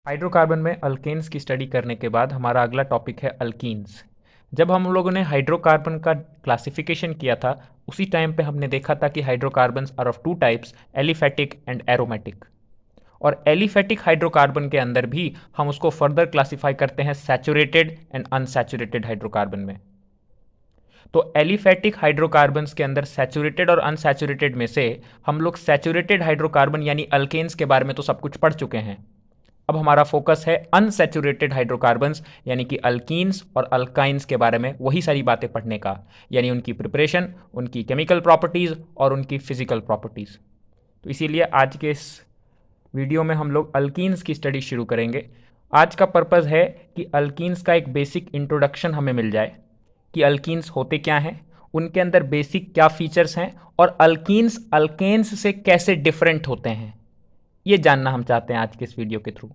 Hydrocarbon में alkanes की study करने के बाद हमारा अगला टॉपिक है अल्कीन्स। जब हम लोगों ने हाइड्रोकार्बन का क्लासिफिकेशन किया था उसी टाइम पे हमने देखा था कि hydrocarbons are of two types, aliphatic and aromatic. और एलिफेटिक हाइड्रोकार्बन के अंदर भी हम उसको फर्दर क्लासिफाई करते हैं सैचुरेटेड एंड अनसैचुरेटेड हाइड्रोकार्बन में। तो एलिफेटिक हाइड्रोकार्बन्स के अंदर सैचुरेटेड और अनसैचुरेटेड में से हम लोग सैचुरेटेड हाइड्रोकार्बन यानी अल्केन्स के बारे में तो सब कुछ पढ़ चुके हैं। अब हमारा फोकस है अनसैचुरेटेड हाइड्रोकार्बन्स यानी कि अल्कीन्स और अल्काइंस के बारे में वही सारी बातें पढ़ने का, यानी उनकी प्रिपरेशन, उनकी केमिकल प्रॉपर्टीज़ और उनकी फिजिकल प्रॉपर्टीज़। तो इसीलिए आज के इस वीडियो में हम लोग अल्कीन्स की स्टडी शुरू करेंगे। आज का पर्पज़ है कि अल्कीन्स का एक बेसिक इंट्रोडक्शन हमें मिल जाए कि अल्कीन्स होते क्या हैं, उनके अंदर बेसिक क्या फीचर्स हैं और अल्कीन्स अल्केन्स से कैसे डिफरेंट होते हैं, ये जानना हम चाहते हैं आज के इस वीडियो के थ्रू।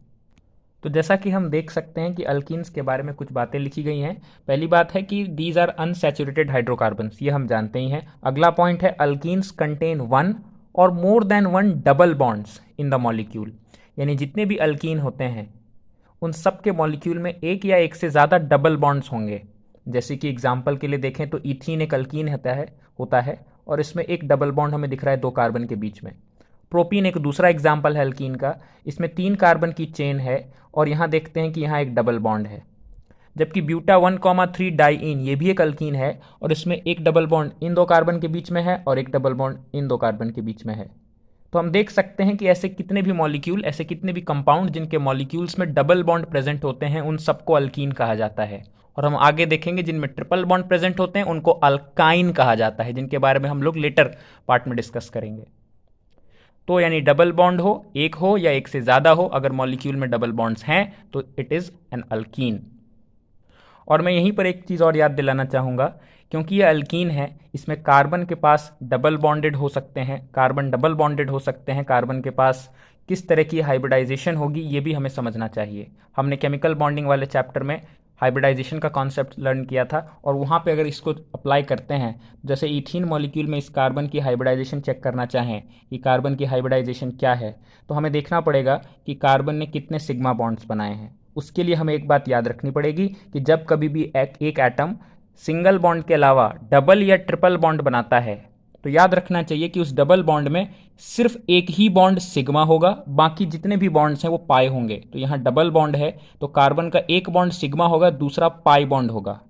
तो जैसा कि हम देख सकते हैं कि अल्कीन्स के बारे में कुछ बातें लिखी गई हैं। पहली बात है कि दीज आर अनसैचुरेटेड हाइड्रोकार्बन्स, ये हम जानते ही हैं। अगला पॉइंट है अल्कीन्स कंटेन वन और more than one double bonds in the molecule, यानी जितने भी अल्कीन होते हैं उन सब के मॉलिक्यूल में एक या एक से ज़्यादा डबल बॉन्ड्स होंगे। जैसे कि एग्जाम्पल के लिए देखें तो इथीन एक अल्कीन होता है और इसमें एक डबल बॉन्ड हमें दिख रहा है दो कार्बन के बीच में। प्रोपीन एक दूसरा एग्जाम्पल है अल्कीन का, इसमें 3 कार्बन की चेन है और यहाँ देखते हैं कि यहाँ एक डबल बॉन्ड है। जबकि ब्यूटा 1,3 डाइइन ये भी एक अल्कीन है और इसमें एक डबल बॉन्ड इन दो कार्बन के बीच में है और एक डबल बॉन्ड इन दो कार्बन के बीच में है। तो हम देख सकते हैं कि ऐसे कितने भी मॉलिक्यूल, ऐसे कितने भी कंपाउंड जिनके मॉलिक्यूल्स में डबल बॉन्ड प्रेजेंट होते हैं उन सबको अल्कीन कहा जाता है। और हम आगे देखेंगे जिनमें ट्रिपल बॉन्ड प्रेजेंट होते हैं उनको अल्काइन कहा जाता है, जिनके बारे में हम लोग लेटर पार्ट में डिस्कस करेंगे। तो यानी डबल बॉन्ड हो या एक से ज़्यादा हो, अगर मॉलिक्यूल में डबल बॉन्ड्स हैं तो इट इज़ एन अल्कीन। और मैं यहीं पर एक चीज़ और याद दिलाना चाहूँगा, क्योंकि ये अल्कीन है इसमें कार्बन के पास डबल बॉन्डेड हो सकते हैं, कार्बन डबल बॉन्डेड हो सकते हैं, कार्बन के पास किस तरह की हाइब्रिडाइजेशन होगी ये भी हमें समझना चाहिए। हमने केमिकल बॉन्डिंग वाले चैप्टर में हाइब्रिडाइजेशन का कॉन्सेप्ट लर्न किया था और वहाँ पे अगर इसको अप्लाई करते हैं, जैसे इथीन मॉलिक्यूल में इस कार्बन की हाइब्रिडाइजेशन चेक करना चाहें कि कार्बन की हाइब्रिडाइजेशन क्या है, तो हमें देखना पड़ेगा कि कार्बन ने कितने सिग्मा बॉन्ड्स बनाए हैं। उसके लिए हमें एक बात याद रखनी पड़ेगी कि जब कभी भी एक एटम सिंगल बॉन्ड के अलावा डबल या ट्रिपल बॉन्ड बनाता है तो याद रखना चाहिए कि उस डबल बॉन्ड में सिर्फ एक ही बॉन्ड सिग्मा होगा, बाकी जितने भी बॉन्ड्स हैं वो पाई होंगे। तो यहाँ डबल बॉन्ड है तो कार्बन का एक बॉन्ड सिग्मा होगा, दूसरा पाई बॉन्ड होगा।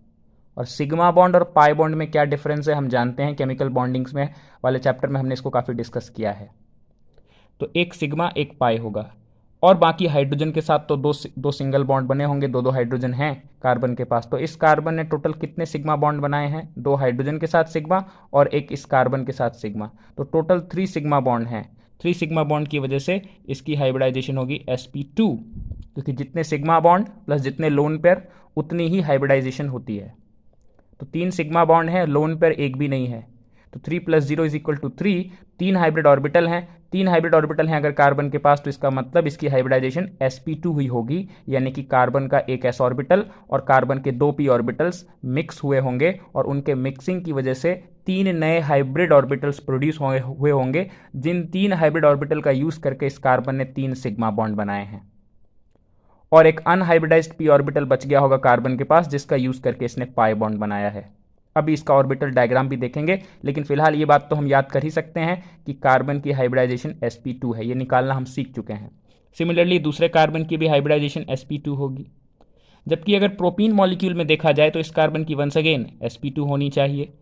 और सिग्मा बॉन्ड और पाई बॉन्ड में क्या डिफरेंस है हम जानते हैं, केमिकल बॉन्डिंग्स में वाले चैप्टर में हमने इसको काफ़ी डिस्कस किया है। तो एक सिग्मा एक पाई होगा और बाकी हाइड्रोजन के साथ तो दो सिंगल बॉन्ड बने होंगे, दो हाइड्रोजन हैं कार्बन के पास। तो इस कार्बन ने टोटल कितने सिग्मा बॉन्ड बनाए हैं, 2 हाइड्रोजन के साथ सिग्मा और एक इस कार्बन के साथ सिग्मा, तो टोटल 3 सिग्मा बॉन्ड हैं। 3 सिग्मा बॉन्ड की वजह से इसकी हाइब्रिडाइजेशन होगी sp2, क्योंकि जितने सिग्मा बॉन्ड प्लस जितने लोन पेयर उतनी ही हाइब्रिडाइजेशन होती है। तो 3 सिग्मा बॉन्ड है, लोन पेयर एक भी नहीं है, तो 3 + 0 = 3। 3 हाइब्रिड ऑर्बिटल हैं, 3 हाइब्रिड ऑर्बिटल हैं अगर कार्बन के पास, तो इसका मतलब इसकी हाइब्रिडाइजेशन sp2 हुई होगी, यानी कि कार्बन का एक s ऑर्बिटल और कार्बन के 2 p ऑर्बिटल्स मिक्स हुए होंगे और उनके मिक्सिंग की वजह से 3 नए हाइब्रिड ऑर्बिटल्स प्रोड्यूस हुए होंगे, जिन 3 हाइब्रिड ऑर्बिटल का यूज करके इस कार्बन ने 3 सिग्मा बॉन्ड बनाए हैं। और एक अनहाइब्रिडाइज्ड p ऑर्बिटल बच गया होगा कार्बन के पास, जिसका यूज करके इसने पाई बॉन्ड बनाया है। अभी इसका ऑर्बिटल डायग्राम भी देखेंगे, लेकिन फिलहाल ये बात तो हम याद कर ही सकते हैं कि कार्बन की हाइब्रिडाइजेशन sp2 है, ये निकालना हम सीख चुके हैं। सिमिलरली दूसरे कार्बन की भी हाइब्रिडाइजेशन sp2 होगी। जबकि अगर प्रोपीन मॉलिक्यूल में देखा जाए तो इस कार्बन की वंस अगेन sp2 होनी चाहिए।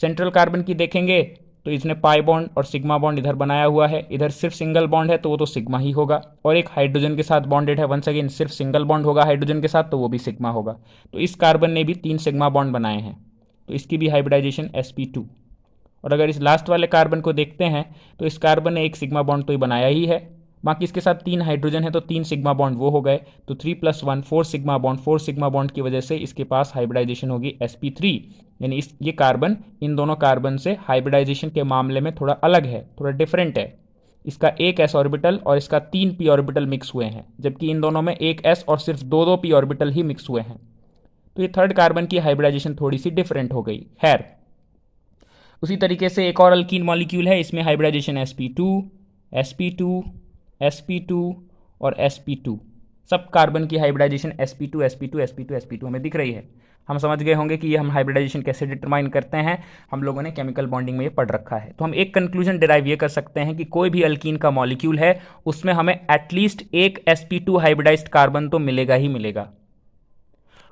सेंट्रल कार्बन की देखेंगे तो इसने पाई बॉन्ड और सिग्मा बॉन्ड इधर बनाया हुआ है, इधर सिर्फ सिंगल बॉन्ड है तो वो तो सिग्मा ही होगा, और एक हाइड्रोजन के साथ बॉन्डेड है, वंस अगेन सिर्फ सिंगल बॉन्ड होगा हाइड्रोजन के साथ तो वो भी सिग्मा होगा। तो इस कार्बन ने भी 3 सिग्मा बॉन्ड बनाए हैं, तो इसकी भी हाइब्रिडाइजेशन sp2। और अगर इस लास्ट वाले कार्बन को देखते हैं तो इस कार्बन ने एक सिग्मा बॉन्ड तो ही बनाया ही है, बाकी इसके साथ 3 हाइड्रोजन है तो 3 सिग्मा बॉन्ड वो हो गए, तो 3 + 1 4 सिग्मा बॉन्ड, 4 सिग्मा बॉन्ड की वजह से इसके पास हाइब्रिडाइजेशन होगी sp3। यानी ये कार्बन इन दोनों कार्बन से हाइब्रिडाइजेशन के मामले में थोड़ा अलग है, थोड़ा डिफरेंट है। इसका एक s ऑर्बिटल और इसका 3 p ऑर्बिटल मिक्स हुए हैं, जबकि इन दोनों में एक s और सिर्फ 2 p ऑर्बिटल ही मिक्स हुए हैं। तो ये थर्ड कार्बन की हाइब्रिडाइजेशन थोड़ी सी डिफरेंट हो गई। खैर, उसी तरीके से एक और अल्कीन मॉलिक्यूल है, इसमें हाइब्रिडाइजेशन sp2 sp2 sp2 और sp2। सब कार्बन की hybridisation sp2 sp2 sp2 sp2 हमें दिख रही है। हम समझ गए होंगे कि ये हम हाइब्रिडाइजेशन कैसे डिटरमाइन करते हैं, हम लोगों ने केमिकल बॉन्डिंग में ये पढ़ रखा है। तो हम एक कंक्लूजन डिराइव ये कर सकते हैं कि कोई भी अल्कीन का मॉलिक्यूल है उसमें हमें एटलीस्ट एक sp2 हाइब्रिडाइज्ड कार्बन तो मिलेगा ही मिलेगा।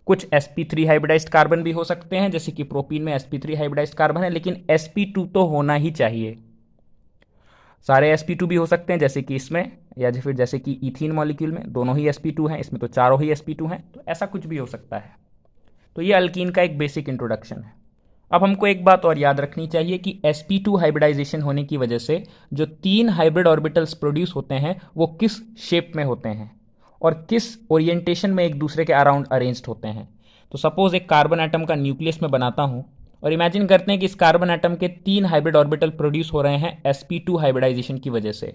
कुछ sp3 हाइब्रिडाइज्ड कार्बन भी हो सकते हैं, जैसे कि प्रोपीन में sp3 हाइब्रिडाइज्ड कार्बन है, लेकिन sp2 तो होना ही चाहिए। सारे sp2 भी हो सकते हैं जैसे कि इसमें, या फिर जैसे कि इथीन मॉलिक्यूल में दोनों ही sp2 हैं, इसमें तो चारों ही sp2 हैं, तो ऐसा कुछ भी हो सकता है। तो ये अल्कीन का एक बेसिक इंट्रोडक्शन है। अब हमको एक बात और याद रखनी चाहिए कि sp2 हाइब्रिडाइजेशन होने की वजह से जो 3 हाइब्रिड ऑर्बिटल्स प्रोड्यूस होते हैं वो किस शेप में होते हैं और किस ओरिएंटेशन में एक दूसरे के अराउंड अरेंज्ड होते हैं। तो सपोज एक कार्बन एटम का न्यूक्लियस में बनाता हूं और इमेजिन करते हैं कि इस कार्बन एटम के 3 हाइब्रिड ऑर्बिटल प्रोड्यूस हो रहे हैं sp2 हाइब्रिडाइजेशन की वजह से।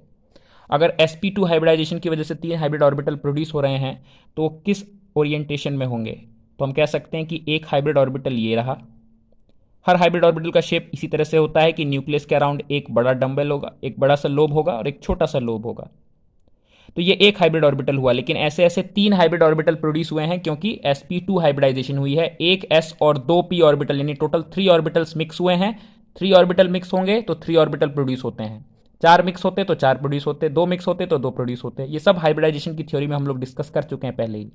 अगर sp2 हाइब्रिडाइजेशन की वजह से 3 हाइब्रिड ऑर्बिटल प्रोड्यूस हो रहे हैं तो वो किस ओरिएंटेशन में होंगे। तो हम कह सकते हैं कि एक हाइब्रिड ऑर्बिटल ये रहा। हर हाइब्रिड ऑर्बिटल का शेप इसी तरह से होता है कि न्यूक्लियस के अराउंड एक बड़ा डंबल होगा, एक बड़ा सा लोब होगा और एक छोटा सा लोब होगा। तो ये एक हाइब्रिड ऑर्बिटल हुआ, लेकिन ऐसे ऐसे 3 हाइब्रिड ऑर्बिटल प्रोड्यूस हुए हैं क्योंकि sp2 हाइब्रिडाइजेशन हुई है। एक s और 2 p ऑर्बिटल यानी टोटल 3 ऑर्बिटल्स मिक्स हुए हैं। 3 ऑर्बिटल मिक्स होंगे तो 3 ऑर्बिटल प्रोड्यूस होते हैं। 4 मिक्स होते तो 4 प्रोड्यूस होते, 2 मिक्स होते तो 2 प्रोड्यूस होते। ये सब हाइब्रिडाइजेशन की थ्योरी में हम लोग डिस्कस कर चुके हैं पहले ही।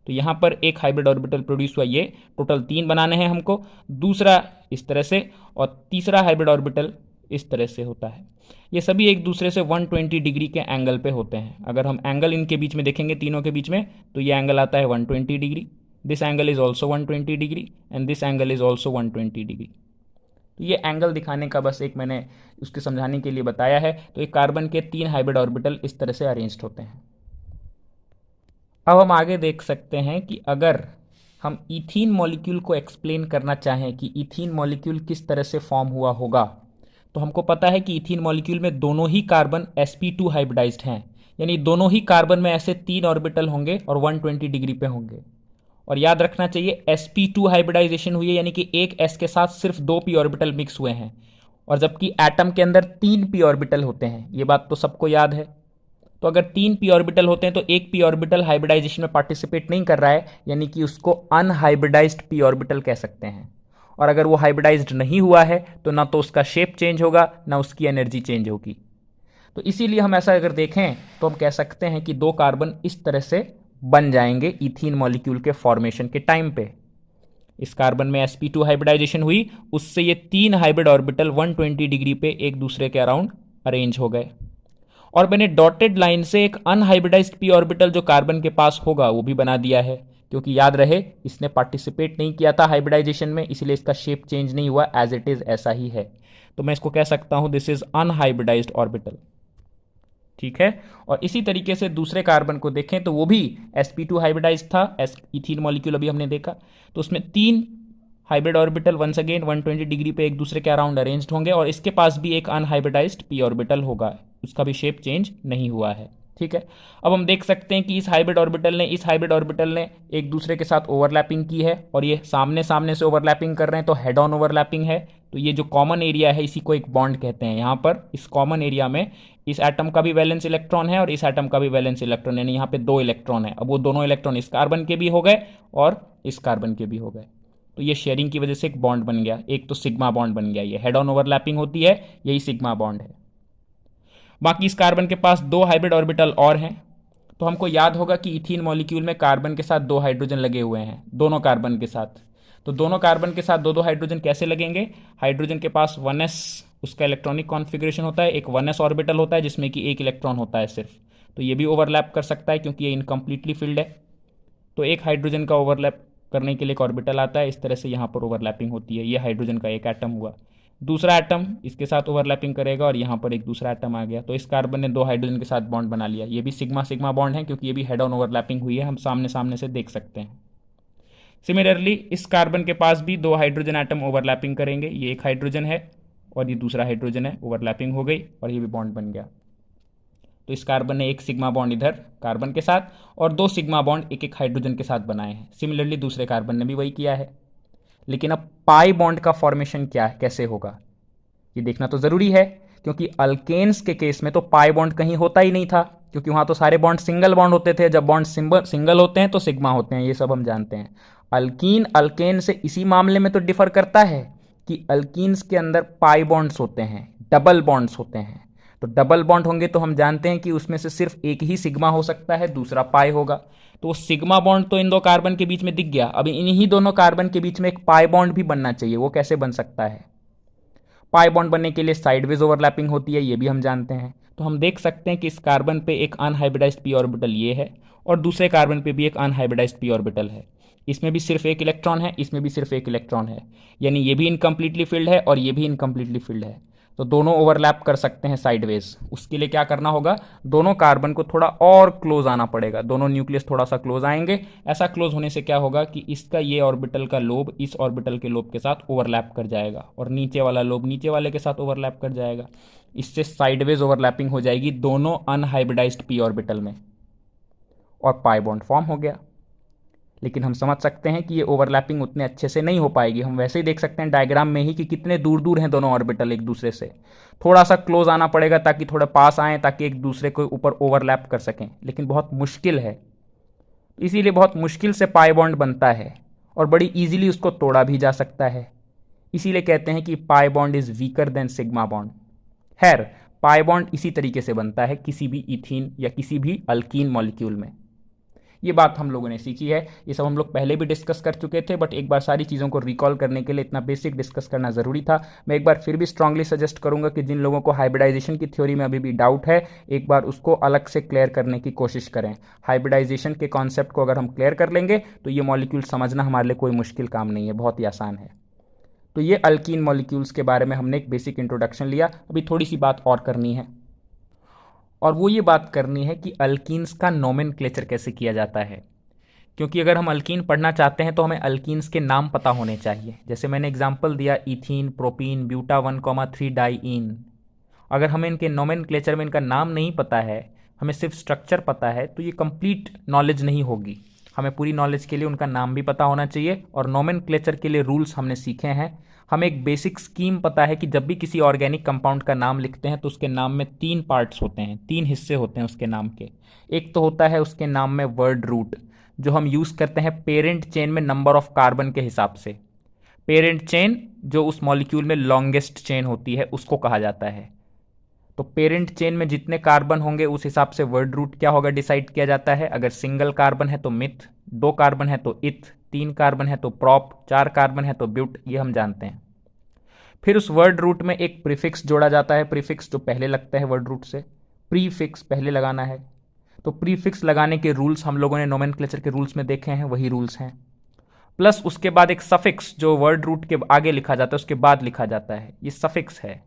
तो यहां पर एक हाइब्रिड ऑर्बिटल प्रोड्यूस हुआ, ये टोटल 3 बनाने हैं हमको। दूसरा इस तरह से और तीसरा हाइब्रिड ऑर्बिटल इस तरह से होता है। ये सभी एक दूसरे से 120 डिग्री के एंगल पे होते हैं। अगर हम एंगल इनके बीच में देखेंगे, तीनों के बीच में, तो ये एंगल आता है 120 degree. This angle is also 120 degree and this angle is also 120 degree. तो ये एंगल दिखाने का बस एक मैंने उसके समझाने के लिए बताया है। तो एक कार्बन के 3 हाइब्रिड ऑर्बिटल इस तरह से अरेंज्ड होते हैं। अब हम आगे देख सकते हैं कि अगर हम इथीन मॉलिक्यूल को एक्सप्लेन करना चाहें कि इथीन मॉलिक्यूल किस तरह से फॉर्म हुआ होगा, तो हमको पता है कि इथीन मॉलिक्यूल में दोनों ही कार्बन sp2 हाइब्रिडाइज्ड हैं, यानी दोनों ही कार्बन में ऐसे 3 ऑर्बिटल होंगे और 120 डिग्री पे होंगे। और याद रखना चाहिए sp2 हाइब्रिडाइजेशन हुई है, यानी कि एक s के साथ सिर्फ 2 p ऑर्बिटल मिक्स हुए हैं, और जबकि एटम के अंदर 3 p ऑर्बिटल होते हैं। ये बात तो सबको याद है। तो अगर 3 p ऑर्बिटल होते हैं तो एक p ऑर्बिटल हाइब्रिडाइजेशन में पार्टिसिपेट नहीं कर रहा है, यानी कि उसको अनहाइब्रिडाइज्ड p ऑर्बिटल कह सकते हैं। और अगर वो हाइब्रिडाइज्ड नहीं हुआ है तो ना तो उसका शेप चेंज होगा ना उसकी एनर्जी चेंज होगी। तो इसीलिए हम ऐसा अगर देखें तो हम कह सकते हैं कि 2 कार्बन इस तरह से बन जाएंगे इथीन मॉलिक्यूल के फॉर्मेशन के टाइम पे। इस कार्बन में sp2 हाइब्रिडाइजेशन हुई, उससे ये 3 हाइब्रिड ऑर्बिटल 120 डिग्री पे एक दूसरे के अराउंड अरेंज हो गए। और मैंने डॉटेड लाइन से एक अनहाइब्रिडाइज्ड p ऑर्बिटल जो कार्बन के पास होगा वो भी बना दिया है, क्योंकि याद रहे इसने पार्टिसिपेट नहीं किया था हाइब्रिडाइजेशन में, इसलिए इसका शेप चेंज नहीं हुआ, एज इट इज ऐसा ही है। तो मैं इसको कह सकता हूं दिस इज अनहाइब्रिडाइज्ड ऑर्बिटल। ठीक है। और इसी तरीके से दूसरे कार्बन को देखें तो वो भी sp2 हाइब्रिडाइज्ड था, इथीन मॉलिक्यूल अभी हमने देखा, तो उसमें 3 hybrid orbital once again 120 degree पे एक दूसरे के अराउंड अरेंज्ड होंगे, और इसके पास भी एक अनहाइब्रिडाइज्ड p ऑर्बिटल होगा, उसका भी शेप चेंज नहीं हुआ है। ठीक है। अब हम देख सकते हैं कि इस हाइब्रिड ऑर्बिटल ने एक दूसरे के साथ ओवरलैपिंग की है, और ये सामने सामने से ओवरलैपिंग कर रहे हैं, तो हेड ऑन ओवरलैपिंग है। तो ये जो कॉमन एरिया है इसी को एक बॉन्ड कहते हैं। यहाँ पर इस कॉमन एरिया में इस एटम का भी वैलेंस इलेक्ट्रॉन है और इस एटम का भी वैलेंस इलेक्ट्रॉन, यानी यहाँ पे 2 इलेक्ट्रॉन है। अब वो दोनों इलेक्ट्रॉन इस कार्बन के भी हो गए और इस कार्बन के भी हो गए, तो ये शेयरिंग की वजह से एक बॉन्ड बन गया, एक तो सिग्मा बॉन्ड बन गया। ये हेड ऑन ओवरलैपिंग होती है, यही सिग्मा बॉन्ड है। बाकी इस कार्बन के पास 2 हाइब्रिड ऑर्बिटल और हैं। तो हमको याद होगा कि इथीन मॉलिक्यूल में कार्बन के साथ 2 हाइड्रोजन लगे हुए हैं, दोनों कार्बन के साथ। तो दोनों कार्बन के साथ 2 हाइड्रोजन कैसे लगेंगे? हाइड्रोजन के पास 1s उसका इलेक्ट्रॉनिक कॉन्फ़िगरेशन होता है, एक 1s ऑर्बिटल होता है जिसमें कि एक इलेक्ट्रॉन होता है सिर्फ। तो ये भी ओवरलैप कर सकता है क्योंकि ये इनकम्प्लीटली फिल्ड है। तो एक हाइड्रोजन का ओवरलैप करने के लिए एक ऑर्बिटल आता है, इस तरह से यहाँ पर ओवरलैपिंग होती है। ये हाइड्रोजन का एक एटम हुआ, दूसरा एटम इसके साथ ओवरलैपिंग करेगा और यहाँ पर एक दूसरा एटम आ गया। तो इस कार्बन ने 2 हाइड्रोजन के साथ बॉन्ड बना लिया। ये भी सिग्मा सिग्मा बॉन्ड है क्योंकि ये भी हेड ऑन ओवरलैपिंग हुई है, हम सामने सामने से देख सकते हैं। सिमिलरली इस कार्बन के पास भी 2 हाइड्रोजन एटम ओवरलैपिंग करेंगे। ये एक हाइड्रोजन है और ये दूसरा हाइड्रोजन है, ओवरलैपिंग हो गई और ये भी बॉन्ड बन गया। तो इस कार्बन ने एक सिग्मा बॉन्ड इधर कार्बन के साथ और 2 सिग्मा बॉन्ड एक एक हाइड्रोजन के साथ बनाए हैं। सिमिलरली दूसरे कार्बन ने भी वही किया है। लेकिन अब पाई बॉन्ड का फॉर्मेशन क्या है, कैसे होगा, ये देखना तो ज़रूरी है, क्योंकि अल्केन्स के केस में तो पाई बॉन्ड कहीं होता ही नहीं था, क्योंकि वहां तो सारे बॉन्ड सिंगल बॉन्ड होते थे। जब बॉन्ड सिंगल होते हैं तो सिग्मा होते हैं, ये सब हम जानते हैं। अल्कीन अल्केन से इसी मामले में तो डिफर करता है कि अल्कीन्स के अंदर पाई बॉन्ड्स होते हैं, डबल बॉन्ड्स होते हैं। तो डबल बॉन्ड होंगे तो हम जानते हैं कि उसमें से सिर्फ एक ही सिग्मा हो सकता है, दूसरा पाई होगा। तो वो सिग्मा बॉन्ड तो इन दो कार्बन के बीच में दिख गया। अब इन्हीं दोनों कार्बन के बीच में एक पाई बॉन्ड भी बनना चाहिए। वो कैसे बन सकता है? पाई बॉन्ड बनने के लिए साइडवेज ओवरलैपिंग होती है, ये भी हम जानते हैं। तो हम देख सकते हैं कि इस कार्बन पे एक अनहाइब्रिडाइज्ड पी ऑर्बिटल ये है, और दूसरे कार्बन पे भी एक अनहाइब्रिडाइज्ड पी ऑर्बिटल है। इसमें भी सिर्फ एक इलेक्ट्रॉन है, इसमें भी सिर्फ एक इलेक्ट्रॉन है, यानी ये भी इनकम्प्लीटली फिल्ड है और ये भी इनकम्प्लीटली फिल्ड है। तो दोनों ओवरलैप कर सकते हैं साइडवेज। उसके लिए क्या करना होगा, दोनों कार्बन को थोड़ा और क्लोज आना पड़ेगा, दोनों न्यूक्लियस थोड़ा सा क्लोज आएंगे। ऐसा क्लोज होने से क्या होगा कि इसका ये ऑर्बिटल का लोब इस ऑर्बिटल के लोब के साथ ओवरलैप कर जाएगा, और नीचे वाला लोब नीचे वाले के साथ ओवरलैप कर जाएगा। इससे साइडवेज ओवरलैपिंग हो जाएगी दोनों अनहाइब्रिडाइज्ड पी ऑर्बिटल में, और पाई बॉन्ड फॉर्म हो गया। लेकिन हम समझ सकते हैं कि ये ओवरलैपिंग उतने अच्छे से नहीं हो पाएगी। हम वैसे ही देख सकते हैं डायग्राम में ही कि कितने दूर दूर हैं दोनों ऑर्बिटल एक दूसरे से। थोड़ा सा क्लोज आना पड़ेगा ताकि थोड़ा पास आएँ, ताकि एक दूसरे के ऊपर ओवरलैप कर सकें, लेकिन बहुत मुश्किल है। इसीलिए बहुत मुश्किल से पाई बॉन्ड बनता है, और बड़ी ईजिली उसको तोड़ा भी जा सकता है। इसीलिए कहते हैं कि pi bond is weaker then sigma bond. खैर, पाई बॉन्ड इसी तरीके से बनता है किसी भी इथीन या किसी भी अल्कीन मॉलिक्यूल में। ये बात हम लोगों ने सीखी है, ये सब हम लोग पहले भी डिस्कस कर चुके थे, बट एक बार सारी चीज़ों को रिकॉल करने के लिए इतना बेसिक डिस्कस करना ज़रूरी था। मैं एक बार फिर भी स्ट्रांगली सजेस्ट करूंगा कि जिन लोगों को हाइब्रिडाइजेशन की थ्योरी में अभी भी डाउट है, एक बार उसको अलग से क्लियर करने की कोशिश करें। हाइब्रिडाइजेशन के कॉन्सेप्ट को अगर हम क्लियर कर लेंगे तो ये मॉलिक्यूल समझना हमारे लिए कोई मुश्किल काम नहीं है, बहुत ही आसान है। तो ये अल्कीन मॉलिक्यूल्स के बारे में हमने एक बेसिक इंट्रोडक्शन लिया। अभी थोड़ी सी बात और करनी है, और वो ये बात करनी है कि अल्कीन्स का नोमेनक्लेचर कैसे किया जाता है। क्योंकि अगर हम अल्कीन पढ़ना चाहते हैं तो हमें अल्कीन्स के नाम पता होने चाहिए। जैसे मैंने एग्जांपल दिया इथीन, प्रोपीन, ब्यूटा 1,3 डाईइन। अगर हमें इनके नोमेनक्लेचर में इनका नाम नहीं पता है, हमें सिर्फ स्ट्रक्चर पता है, तो ये कंप्लीट नॉलेज नहीं होगी। हमें पूरी नॉलेज के लिए उनका नाम भी पता होना चाहिए, और नोमेनक्लेचर के लिए रूल्स हमने सीखे हैं। हमें एक बेसिक स्कीम पता है कि जब भी किसी ऑर्गेनिक कंपाउंड का नाम लिखते हैं तो उसके नाम में 3 पार्ट्स होते हैं, 3 हिस्से होते हैं उसके नाम के। एक तो होता है उसके नाम में वर्ड रूट, जो हम यूज़ करते हैं पेरेंट चेन में नंबर ऑफ कार्बन के हिसाब से। पेरेंट चेन जो उस मॉलिक्यूल में लॉन्गेस्ट चेन होती है उसको कहा जाता है। तो पेरेंट चेन में जितने कार्बन होंगे उस हिसाब से वर्ड रूट क्या होगा डिसाइड किया जाता है। अगर सिंगल कार्बन है तो मिथ, 2 कार्बन है तो इथ, 3 कार्बन है तो प्रॉप, 4 कार्बन है तो ब्यूट, ये हम जानते हैं। फिर उस वर्ड रूट में एक प्रीफिक्स जोड़ा जाता है, प्रीफिक्स जो पहले लगता है वर्ड रूट से, प्रीफिक्स पहले लगाना है। तो प्रीफिक्स लगाने के रूल्स हम लोगों ने नोमेनक्लेचर के रूल्स में देखे हैं, वही रूल्स हैं। प्लस उसके बाद एक सफिक्स जो वर्ड रूट के आगे लिखा जाता है उसके बाद लिखा जाता है, ये सफिक्स है।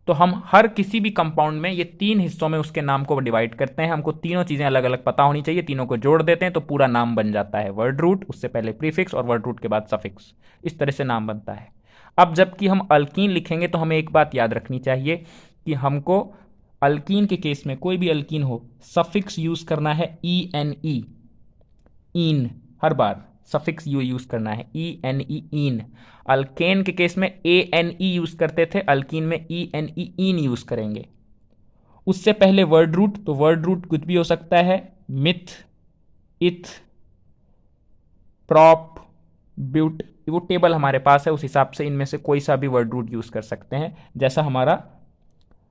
तो हम हर किसी भी कंपाउंड में ये 3 हिस्सों में उसके नाम को डिवाइड करते हैं। हमको तीनों चीजें अलग अलग पता होनी चाहिए, तीनों को जोड़ देते हैं तो पूरा नाम बन जाता है। वर्ड रूट, उससे पहले प्रीफिक्स, और वर्ड रूट के बाद सफिक्स, इस तरह से नाम बनता है। अब जबकि हम अल्कीन लिखेंगे तो हमें एक बात याद रखनी चाहिए कि हमको अल्कीन के केस में, कोई भी अल्कीन हो, सफिक्स यूज करना है ई एन ई, ईन। हर बार सफिक्स यू यूज करना है, E N E, ene. Alkane के केस में ए एन ई यूज करते थे, अल्कीन में ई एन ई, ईन यूज करेंगे। उससे पहले वर्ड रूट, तो वर्ड रूट कुछ भी हो सकता है, मिथ, इथ, प्रॉप, ब्यूट, वो टेबल हमारे पास है, उस हिसाब से इनमें से कोई सा भी वर्ड रूट यूज कर सकते हैं, जैसा हमारा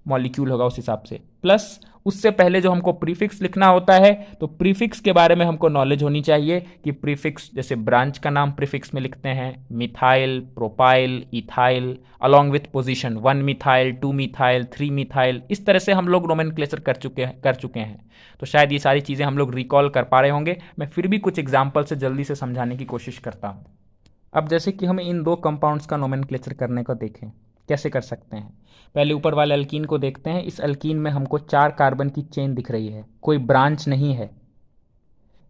मॉलिक्यूल होगा उस हिसाब से। प्लस उससे पहले जो हमको प्रीफिक्स लिखना होता है, तो प्रीफिक्स के बारे में हमको नॉलेज होनी चाहिए कि प्रीफिक्स, जैसे ब्रांच का नाम प्रीफिक्स में लिखते हैं, methyl, propyl, ethyl, along with position, 1 methyl, 2 methyl, 3 methyl, इस तरह से हम लोग नोमेनक्लेचर कर चुके हैं। तो शायद ये सारी चीज़ें हम लोग रिकॉल कर पा रहे होंगे। मैं फिर भी कुछ एग्जाम्पल से जल्दी से समझाने की कोशिश करता हूँ। अब जैसे कि हमें इन 2 कंपाउंड्स का नोमेनक्लेचर करने को देखें, कैसे कर सकते हैं। पहले ऊपर वाले अल्कीन को देखते हैं। इस अल्कीन में हमको 4 कार्बन की चेन दिख रही है, कोई ब्रांच नहीं है।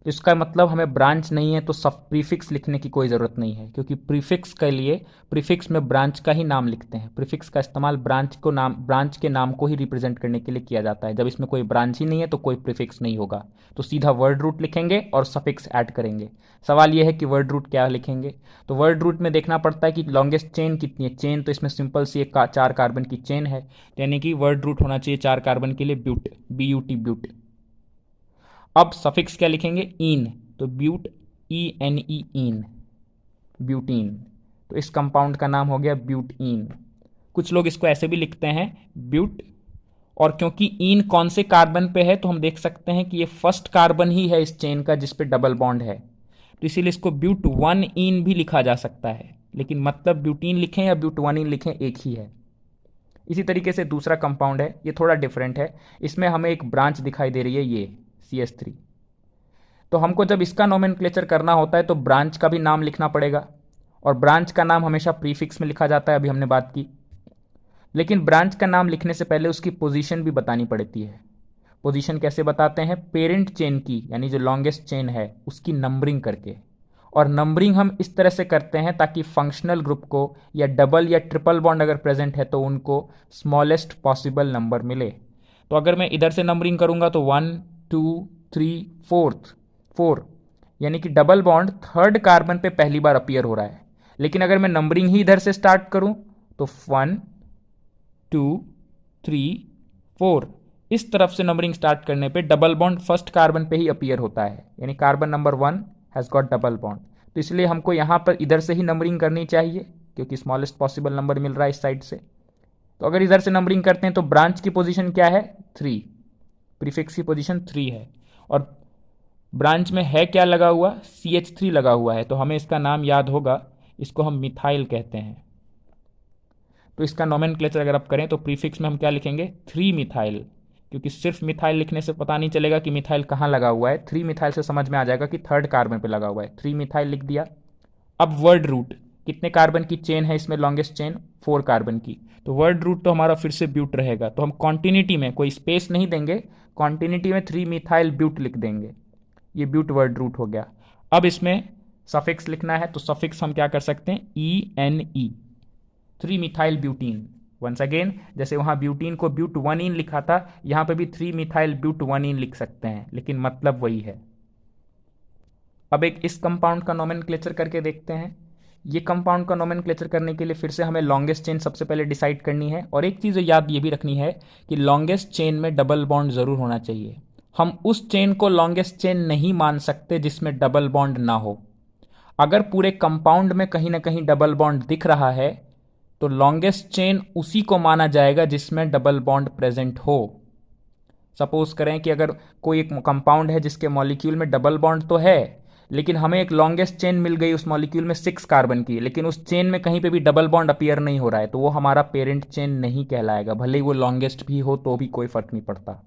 तो इसका मतलब हमें ब्रांच नहीं है तो सब प्रीफिक्स लिखने की कोई ज़रूरत नहीं है, क्योंकि प्रीफिक्स के लिए प्रीफिक्स में ब्रांच का ही नाम लिखते हैं। प्रीफिक्स का इस्तेमाल ब्रांच के नाम को ही रिप्रेजेंट करने के लिए किया जाता है। जब इसमें कोई ब्रांच ही नहीं है तो कोई प्रीफिक्स नहीं होगा, तो सीधा वर्ड रूट लिखेंगे और सफिक्स ऐड करेंगे। सवाल यह है कि वर्ड रूट क्या लिखेंगे, तो वर्ड रूट में देखना पड़ता है कि लॉन्गेस्ट चेन कितनी है। चेन तो इसमें सिंपल सी एक 4 कार्बन की चेन है, यानी कि वर्ड रूट होना चाहिए 4 कार्बन के लिए ब्यूट, BUT ब्यूट। अब सफिक्स क्या लिखेंगे, इन, तो ब्यूट, ENE इन, ब्यूटीन। तो इस कंपाउंड का नाम हो गया ब्यूटीन। कुछ लोग इसको ऐसे भी लिखते हैं ब्यूट, और क्योंकि इन कौन से कार्बन पे है तो हम देख सकते हैं कि ये फर्स्ट कार्बन ही है इस चेन का जिस पे डबल बॉन्ड है, तो इसीलिए इसको ब्यूट 1 इन भी लिखा जा सकता है। लेकिन मतलब ब्यूटीन लिखें या ब्यूट 1 इन लिखें एक ही है। इसी तरीके से दूसरा कंपाउंड है, ये थोड़ा डिफरेंट है। इसमें हमें एक ब्रांच दिखाई दे रही है, ये CH3। तो हमको जब इसका नोमेनक्लेचर करना होता है तो ब्रांच का भी नाम लिखना पड़ेगा, और ब्रांच का नाम हमेशा प्रीफिक्स में लिखा जाता है, अभी हमने बात की। लेकिन ब्रांच का नाम लिखने से पहले उसकी पोजीशन भी बतानी पड़ती है। पोजीशन कैसे बताते हैं, पेरेंट चेन की, यानी जो लॉन्गेस्ट चेन है उसकी नंबरिंग करके। और नंबरिंग हम इस तरह से करते हैं ताकि फंक्शनल ग्रुप को या डबल या ट्रिपल बॉन्ड अगर प्रेजेंट है तो उनको स्मॉलेस्ट पॉसिबल नंबर मिले। तो अगर मैं इधर से नंबरिंग करूंगा तो 1 2 3 4, यानी कि डबल बॉन्ड थर्ड कार्बन पे पहली बार अपीयर हो रहा है। लेकिन अगर मैं नंबरिंग ही इधर से स्टार्ट करूं तो 1 2 3 4, इस तरफ से नंबरिंग स्टार्ट करने पे डबल बॉन्ड फर्स्ट कार्बन पे ही अपीयर होता है, यानी carbon number 1 has got double bond. तो इसलिए हमको यहां पर इधर से ही नंबरिंग करनी चाहिए, क्योंकि स्मॉलेस्ट पॉसिबल नंबर मिल रहा है इस साइड से। तो अगर इधर से नंबरिंग करते हैं तो ब्रांच की पोजीशन क्या है, 3, प्रीफिक्स की पोजीशन 3 है, और ब्रांच में है क्या लगा हुआ, CH3 लगा हुआ है, तो हमें इसका नाम याद होगा, इसको हम मिथाइल कहते हैं। तो इसका नोमेनक्लेचर अगर आप करें तो प्रीफिक्स में हम क्या लिखेंगे, 3 मिथाइल, क्योंकि सिर्फ मिथाइल लिखने से पता नहीं चलेगा कि मिथाइल कहाँ लगा हुआ है। 3 मिथाइल से समझ में आ जाएगा कि थर्ड कार्बन पे लगा हुआ है, 3 मिथाइल लिख दिया। अब वर्ड रूट, कितने कार्बन की चेन है इसमें, लॉन्गेस्ट चेन 4 कार्बन की, तो वर्ड रूट तो हमारा फिर से ब्यूट रहेगा। तो हम कॉन्टिन्यूटी में कोई स्पेस नहीं देंगे, कॉन्टिन्यूटी में 3 मिथाइल ब्यूट लिख देंगे, ये ब्यूट वर्ड रूट हो गया। अब इसमें सफिक्स लिखना है, तो सफिक्स हम क्या कर सकते हैं, ENE, 3 methyl butene. Once again, जैसे वहां ब्यूटीन को ब्यूट 1 इन लिखा था, यहां पे भी 3 मिथाइल ब्यूट 1 इन लिख सकते हैं, लेकिन मतलब वही है। अब एक इस कंपाउंड का नोमेनक्लेचर करके देखते हैं। ये कंपाउंड का नोमेनक्लेचर करने के लिए फिर से हमें लॉन्गेस्ट चेन सबसे पहले डिसाइड करनी है, और एक चीज़ याद ये भी रखनी है कि लॉन्गेस्ट चेन में डबल बॉन्ड ज़रूर होना चाहिए। हम उस चेन को लॉन्गेस्ट चेन नहीं मान सकते जिसमें डबल बॉन्ड ना हो। अगर पूरे कंपाउंड में कहीं ना कहीं डबल बॉन्ड दिख रहा है तो लॉन्गेस्ट चेन उसी को माना जाएगा जिसमें डबल बॉन्ड प्रेजेंट हो। सपोज करें कि अगर कोई एक कंपाउंड है जिसके मॉलिक्यूल में डबल बॉन्ड तो है, लेकिन हमें एक लॉन्गेस्ट चेन मिल गई उस मॉलिक्यूल में 6 कार्बन की, लेकिन उस चेन में कहीं पे भी डबल बॉन्ड अपीयर नहीं हो रहा है, तो वो हमारा पेरेंट चेन नहीं कहलाएगा, भले ही वो लॉन्गेस्ट भी हो तो भी कोई फर्क नहीं पड़ता।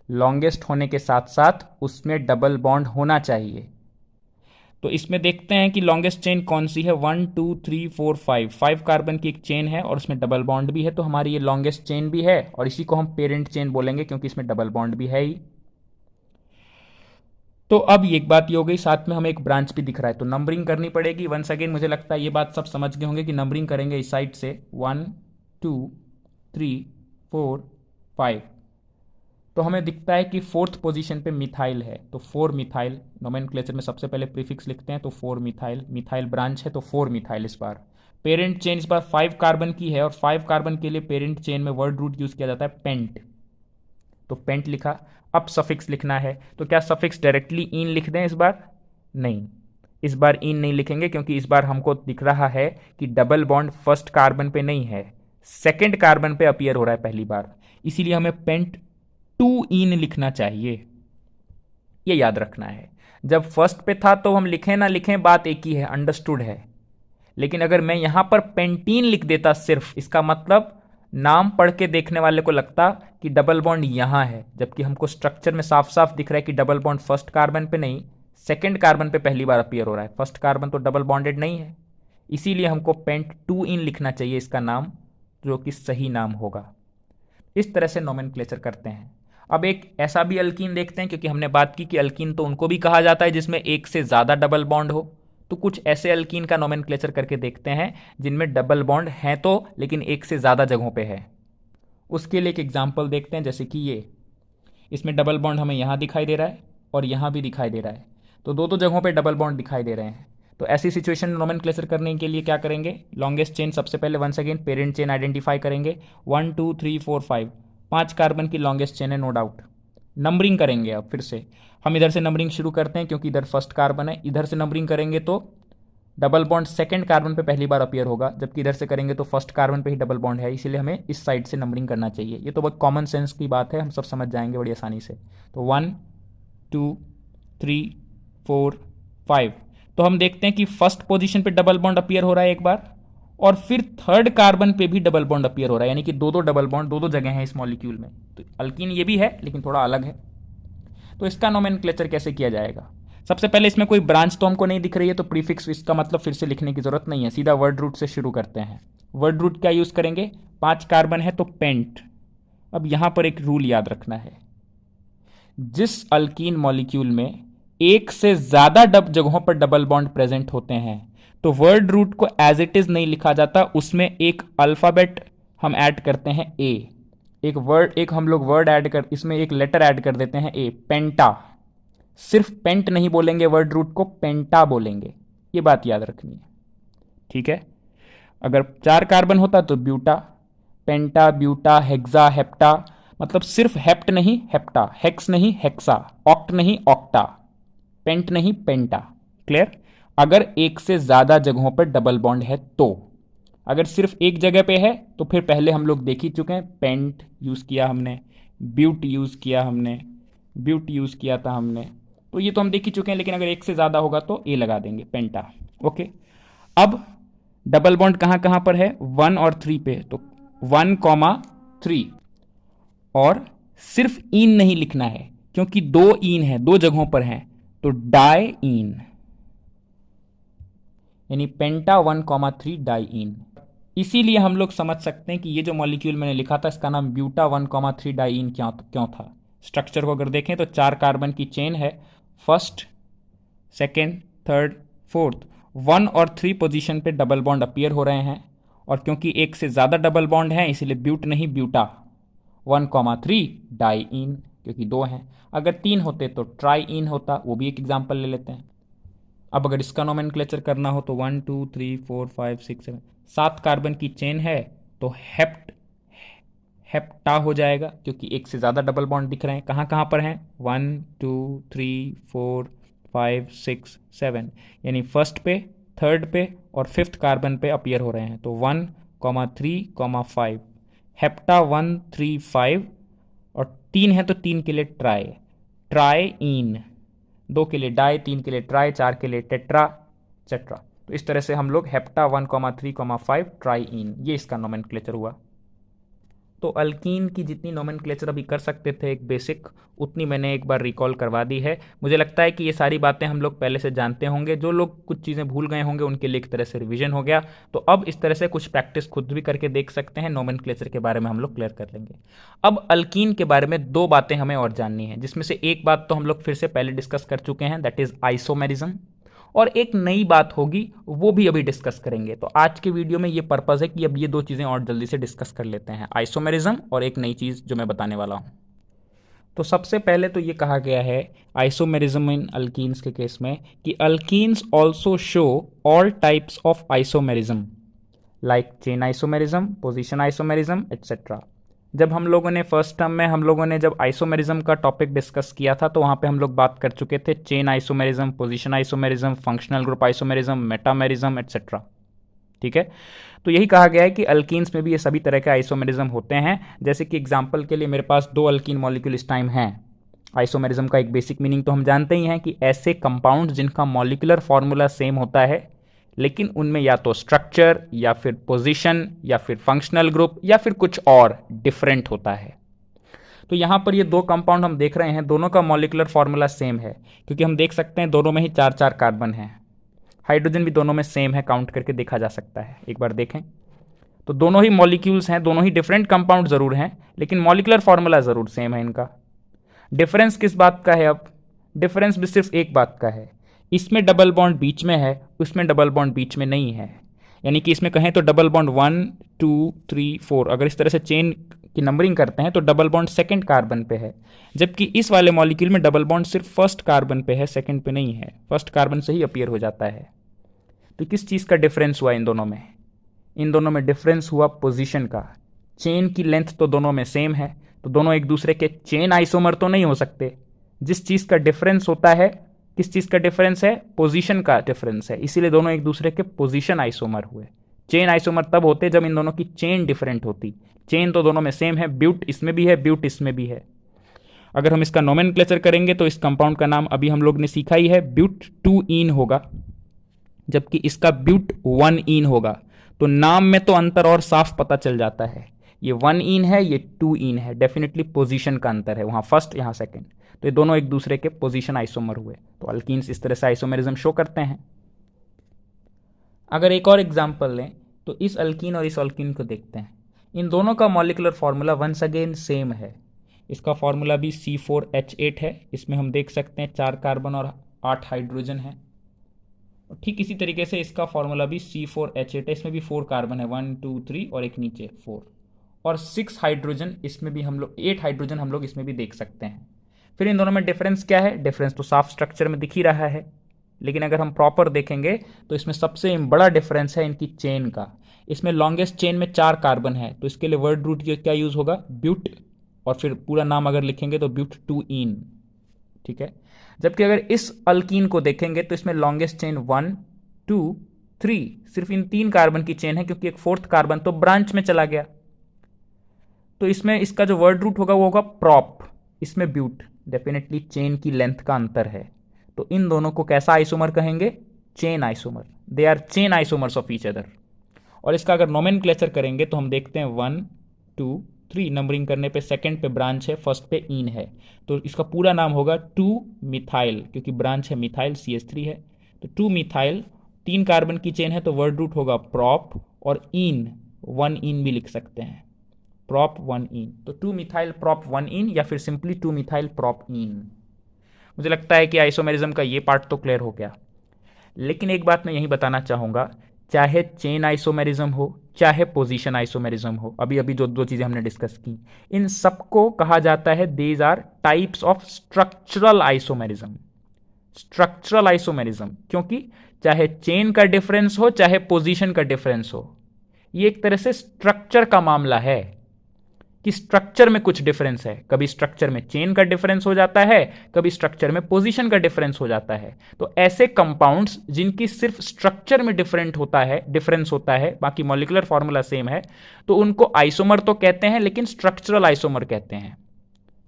लॉन्गेस्ट होने के साथ साथ उसमें डबल बॉन्ड होना चाहिए। तो इसमें देखते हैं कि लॉन्गेस्ट चेन कौन सी है, 1 2 3 4 5 कार्बन की एक चेन है और उसमें डबल बॉन्ड भी है, तो हमारी ये लॉन्गेस्ट चेन भी है, और इसी को हम पेरेंट चेन बोलेंगे क्योंकि इसमें डबल बॉन्ड भी है ही। तो अब ये एक बात ये हो गई, साथ में हमें एक ब्रांच भी दिख रहा है, तो नंबरिंग करनी पड़ेगी। वंस अगेन मुझे लगता है ये बात सब समझ गए होंगे कि नंबरिंग करेंगे इस साइड से 1 2 3 4 5। तो हमें दिखता है कि फोर्थ पोजीशन पे मिथाइल है, तो 4 मिथाइल। नोमेनक्लेचर में सबसे पहले प्रीफिक्स लिखते हैं, तो 4 मिथाइल, मिथाइल ब्रांच है तो 4 मिथाइल। इस बार पेरेंट चेन इस बार 5 कार्बन की है, और 5 कार्बन के लिए पेरेंट चेन में वर्ड रूट यूज किया जाता है पेंट, तो पेंट लिखा। अब सफिक्स लिखना है, तो क्या सफिक्स डायरेक्टली इन लिख दें इस बार, नहीं, इस बार इन नहीं लिखेंगे, क्योंकि इस बार हमको दिख रहा है कि डबल बॉन्ड फर्स्ट कार्बन पे नहीं है, सेकेंड कार्बन पे अपीयर हो रहा है पहली बार, इसीलिए हमें पेंट 2 इन लिखना चाहिए। ये याद रखना है, जब फर्स्ट पे था तो हम लिखें ना लिखें बात एक ही है, अंडरस्टूड है। लेकिन अगर मैं यहां पर पेंटीन लिख देता सिर्फ, इसका मतलब नाम पढ़ के देखने वाले को लगता कि डबल बॉन्ड यहां है, जबकि हमको स्ट्रक्चर में साफ साफ दिख रहा है कि डबल बॉन्ड फर्स्ट कार्बन पे नहीं, सेकेंड कार्बन पे पहली बार अपीयर हो रहा है, फर्स्ट कार्बन तो डबल बॉन्डेड नहीं है। इसीलिए हमको पेंट 2 इन लिखना चाहिए इसका नाम, जो कि सही नाम होगा। इस तरह से नोमेनक्लेचर करते हैं। अब एक ऐसा भी अल्कीन देखते हैं, क्योंकि हमने बात की कि अल्कीन तो उनको भी कहा जाता है जिसमें एक से ज़्यादा डबल बॉन्ड हो। तो कुछ ऐसे अल्कीन का नोमेनक्लेचर करके देखते हैं जिनमें डबल बॉन्ड है तो, लेकिन एक से ज़्यादा जगहों पे है। उसके लिए एक एग्जांपल देखते हैं, जैसे कि ये, इसमें डबल बॉन्ड हमें यहाँ दिखाई दे रहा है और यहाँ भी दिखाई दे रहा है, तो दो जगहों पे डबल बॉन्ड दिखाई दे रहे हैं। तो ऐसी सिचुएशन में नोमेनक्लेचर करने के लिए क्या करेंगे, लॉन्गेस्ट चेन सबसे पहले once again parent chain identify करेंगे, 1 2 3 4 5, 5 कार्बन की लॉन्गेस्ट चेन है नो डाउट। नंबरिंग करेंगे, अब फिर से हम इधर से नंबरिंग शुरू करते हैं क्योंकि इधर फर्स्ट कार्बन है, इधर से नंबरिंग करेंगे तो डबल बॉन्ड सेकंड कार्बन पे पहली बार अपीयर होगा, जबकि इधर से करेंगे तो फर्स्ट कार्बन पे ही डबल बॉन्ड है, इसीलिए हमें इस साइड से नंबरिंग करना चाहिए। ये तो बहुत कॉमन सेंस की बात है, हम सब समझ जाएंगे बड़ी आसानी से। तो 1 2 3 4 5, तो हम देखते हैं कि फर्स्ट पोजीशन पे डबल बॉन्ड अपीयर हो रहा है एक बार, और फिर थर्ड कार्बन पे भी डबल बॉन्ड अपीयर हो रहा है, यानी कि दो डबल बॉन्ड दो जगह हैं इस मॉलिक्यूल में। तो अल्कीन ये भी है लेकिन थोड़ा अलग है। तो इसका नोमेनक्लेचर कैसे किया जाएगा, सबसे पहले इसमें कोई ब्रांच तो हमको नहीं दिख रही है, तो प्रीफिक्स इसका मतलब फिर से लिखने की जरूरत नहीं है, सीधा वर्ड रूट से शुरू करते हैं। वर्ड रूट क्या यूज करेंगे, 5 कार्बन है तो पेंट। अब यहां पर एक रूल याद रखना है, जिस अल्कीन मॉलिक्यूल में एक से ज्यादा जगहों पर डबल बॉन्ड प्रेजेंट होते हैं तो वर्ड रूट को एज इट इज नहीं लिखा जाता, उसमें एक अल्फाबेट हम ऐड करते हैं ए, एक हम लोग वर्ड ऐड कर, इसमें एक लेटर ऐड कर देते हैं ए, पेंटा। सिर्फ पेंट नहीं बोलेंगे, वर्ड रूट को पेंटा बोलेंगे, ये बात याद रखनी है, ठीक है। अगर 4 कार्बन होता तो ब्यूटा, पेंटा, ब्यूटा, हेक्सा, हेप्टा, मतलब सिर्फ हेप्ट नहीं हेप्टा, हेक्स नहीं हेक्सा, ऑक्ट नहीं ऑक्टा, पेंट नहीं पेंटा। क्लियर। अगर एक से ज्यादा जगहों पर डबल बॉन्ड है तो, अगर सिर्फ एक जगह पे है तो फिर पहले हम लोग देख ही चुके हैं, पेंट यूज किया हमने, ब्यूट यूज किया हमने, ब्यूट यूज किया था हमने, तो ये तो हम देख ही चुके हैं। लेकिन अगर एक से ज्यादा होगा तो ए लगा देंगे, पेंटा। ओके, अब डबल बॉन्ड कहां कहां पर है, 1 और 3 पे, तो 1,3, और सिर्फ इन नहीं लिखना है क्योंकि 2 इन है, 2 जगहों पर है, तो डाई इन, यानी पेंटा 1,3 डाई इन। इसीलिए हम लोग समझ सकते हैं कि ये जो मॉलिक्यूल मैंने लिखा था इसका नाम ब्यूटा 1,3 डाई इन क्यों था। स्ट्रक्चर को अगर देखें तो 4 कार्बन की चेन है, फर्स्ट सेकेंड थर्ड फोर्थ, 1 और 3 पोजीशन पे डबल बॉन्ड अपीयर हो रहे हैं, और क्योंकि एक से ज़्यादा डबल बॉन्ड है इसलिए ब्यूट नहीं ब्यूटा, 1,3 डाई इन, क्योंकि 2 हैं। अगर 3 होते तो ट्राई इन होता, वो भी एक एग्जाम्पल ले लेते हैं। अब अगर इसका नोमेनक्लेचर करना हो तो 1 2 3 4 5 6 7, 7 कार्बन की चेन है तो हेप्टा हो जाएगा, क्योंकि एक से ज़्यादा डबल बॉन्ड दिख रहे हैं। कहाँ कहाँ पर हैं, 1 2 3 4 5 6 7, यानी फर्स्ट पे, थर्ड पे और फिफ्थ कार्बन पे अपीयर हो रहे हैं। तो 1,3,5, हेप्टा 1 3 5, और 3 है तो 3 के लिए ट्राई इन, 2 के लिए डाई, 3 के लिए ट्राई, 4 के लिए टेट्रा, एक्सेट्रा। तो इस तरह से हम लोग हेप्टा 1,3,5 ट्राई इन, ये इसका नोमेनक्लेचर हुआ। तो अल्कीन की जितनी नोमेनक्लेचर अभी कर सकते थे एक बेसिक, उतनी मैंने एक बार रिकॉल करवा दी है। मुझे लगता है कि ये सारी बातें हम लोग पहले से जानते होंगे, जो लोग कुछ चीज़ें भूल गए होंगे उनके लिए एक तरह से रिवीजन हो गया। तो अब इस तरह से कुछ प्रैक्टिस खुद भी करके देख सकते हैं, नोमेनक्लेचर के बारे में हम लोग क्लियर कर लेंगे। अब अल्कीन के बारे में 2 बातें हमें और जाननी है, जिसमें से एक बात तो हम लोग फिर से पहले डिस्कस कर चुके हैं, दैट इज आइसोमेरिज्म, और एक नई बात होगी वो भी अभी डिस्कस करेंगे। तो आज के वीडियो में ये पर्पज़ है कि अब ये 2 चीज़ें और जल्दी से डिस्कस कर लेते हैं, आइसोमेरिज्म और एक नई चीज़ जो मैं बताने वाला हूँ। तो सबसे पहले तो ये कहा गया है आइसोमेरिज्म इन अल्कीन्स के केस में कि alkenes also show all types of isomerism, like chain isomerism, position isomerism etcetera. जब हम लोगों ने फर्स्ट टर्म में हम लोगों ने जब आइसोमेरिज्म का टॉपिक डिस्कस किया था तो वहाँ पे हम लोग बात कर चुके थे chain isomerism, position isomerism, functional group isomerism, metamerism etcetera, ठीक है। तो यही कहा गया है कि अल्कीन्स में भी ये सभी तरह के आइसोमेरिज्म होते हैं। जैसे कि एग्जाम्पल के लिए मेरे पास 2 अल्कीन मॉलिक्यूल इस टाइम हैं। आइसोमेरिज्म का एक बेसिक मीनिंग तो हम जानते ही हैं कि ऐसे कंपाउंड जिनका मॉलिक्यूलर फॉर्मूला सेम होता है लेकिन उनमें या तो स्ट्रक्चर या फिर पोजीशन या फिर फंक्शनल ग्रुप या फिर कुछ और डिफरेंट होता है। तो यहाँ पर ये 2 कंपाउंड हम देख रहे हैं, दोनों का मॉलिक्यूलर फॉर्मूला सेम है, क्योंकि हम देख सकते हैं दोनों में ही 4-4 कार्बन हैं। हाइड्रोजन भी दोनों में सेम है, काउंट करके देखा जा सकता है, एक बार देखें तो दोनों ही मॉलिक्यूल्स हैं, दोनों ही डिफरेंट कंपाउंड जरूर हैं लेकिन मॉलिक्यूलर फॉर्मूला जरूर सेम है इनका। डिफरेंस किस बात का है? अब डिफरेंस भी सिर्फ एक बात का है, इसमें डबल बॉन्ड बीच में है, उसमें डबल बॉन्ड बीच में नहीं है। यानी कि इसमें कहें तो डबल बॉन्ड 1 2 3 4, अगर इस तरह से चेन की नंबरिंग करते हैं तो डबल बॉन्ड सेकंड कार्बन पे है, जबकि इस वाले मॉलिक्यूल में डबल बॉन्ड सिर्फ फर्स्ट कार्बन पे है, सेकंड पे नहीं है, फर्स्ट कार्बन से ही अपीयर हो जाता है। तो किस चीज़ का डिफरेंस हुआ इन दोनों में? इन दोनों में डिफरेंस हुआ पोजीशन का। चेन की लेंथ तो दोनों में सेम है, तो दोनों एक दूसरे के चेन आइसोमर तो नहीं हो सकते। जिस चीज़ का डिफरेंस होता है, किस चीज़ का डिफरेंस है? पोजीशन का डिफरेंस है, इसीलिए दोनों एक दूसरे के पोजीशन आइसोमर हुए। चेन आइसोमर तब होते जब इन दोनों की चेन डिफरेंट होती। चेन तो दोनों में सेम है, ब्यूट इसमें भी है, ब्यूट इसमें भी है। अगर हम इसका नोमेनक्लेचर करेंगे तो इस कंपाउंड का नाम अभी हम लोग ने सीखा ही है, ब्यूट 2 इन होगा, जबकि इसका ब्यूट 1 इन होगा। तो नाम में तो अंतर और साफ पता चल जाता है, ये 1 इन है, ये 2 इन है, डेफिनेटली पोजीशन का अंतर है, वहां फर्स्ट यहाँ सेकंड, तो ये दोनों एक दूसरे के पोजीशन आइसोमर हुए। तो अल्कीन्स इस तरह से आइसोमेरिज्म शो करते हैं। अगर एक और एग्जांपल लें तो इस अल्कीन और इस अल्कीन को देखते हैं। इन दोनों का molecular formula once again same है। इसका फार्मूला भी C4H8 है, इसमें हम देख सकते हैं 4 कार्बन और 8 हाइड्रोजन है। ठीक इसी तरीके से इसका फार्मूला भी C4H8 है, इसमें भी 4 कार्बन है, 1 2 3 और एक नीचे 4, और 6 हाइड्रोजन, इसमें भी हम लोग 8 हाइड्रोजन हम लोग इसमें भी देख सकते हैं। फिर इन दोनों में डिफरेंस क्या है? डिफरेंस तो साफ स्ट्रक्चर में दिख ही रहा है, लेकिन अगर हम प्रॉपर देखेंगे तो इसमें सबसे बड़ा डिफरेंस है इनकी चेन का। इसमें लॉन्गेस्ट चेन में 4 कार्बन है, तो इसके लिए वर्ड रूट क्या यूज होगा? ब्यूट, और फिर पूरा नाम अगर लिखेंगे तो ब्यूट 2 इन, ठीक है। जबकि अगर इस अल्कीन को देखेंगे तो इसमें लॉन्गेस्ट चेन 1 2 3, सिर्फ इन 3 कार्बन की चेन है, क्योंकि एक 4th कार्बन तो ब्रांच में चला गया। तो इसमें इसका जो वर्ड रूट होगा वो होगा प्रॉप, इसमें ब्यूट, डेफिनेटली चेन की लेंथ का अंतर है। तो इन दोनों को कैसा आइसोमर कहेंगे? Chain isomer, they are chain isomers of each other. और इसका अगर नोमेनक्लेचर करेंगे तो हम देखते हैं 1 2 3, नंबरिंग करने पे सेकंड पे ब्रांच है, फर्स्ट पे इन है, तो इसका पूरा नाम होगा 2 मिथाइल, क्योंकि ब्रांच है मिथाइल, CH3 है, तो 2 मिथाइल, 3 कार्बन की चेन है, तो वर्ड रूट होगा प्रॉप, और इन 1 इन भी लिख सकते हैं, प्रॉप 1 इन। तो 2 मिथाइल प्रॉप 1 इन, या फिर सिंपली 2 मिथाइल प्रॉप इन। मुझे लगता है कि आइसोमेरिज्म का ये पार्ट तो क्लियर हो गया। लेकिन एक बात मैं यही बताना चाहूँगा, चाहे चेन आइसोमेरिज्म हो, चाहे पोजीशन आइसोमेरिज्म हो, अभी अभी जो दो चीज़ें हमने डिस्कस की, इन सबको कहा जाता है these are types of structural isomerism. Structural isomerism, क्योंकि चाहे चेन का डिफरेंस हो, चाहे पोजीशन का डिफरेंस हो, ये एक तरह से स्ट्रक्चर का मामला है कि स्ट्रक्चर में कुछ डिफरेंस है। कभी स्ट्रक्चर में चेन का डिफरेंस हो जाता है, कभी स्ट्रक्चर में पोजीशन का डिफरेंस हो जाता है। तो ऐसे कंपाउंड्स जिनकी सिर्फ स्ट्रक्चर में डिफरेंस होता है, बाकी मॉलिक्यूलर फॉर्मूला सेम है, तो उनको आइसोमर तो कहते हैं, लेकिन स्ट्रक्चरल आइसोमर कहते हैं।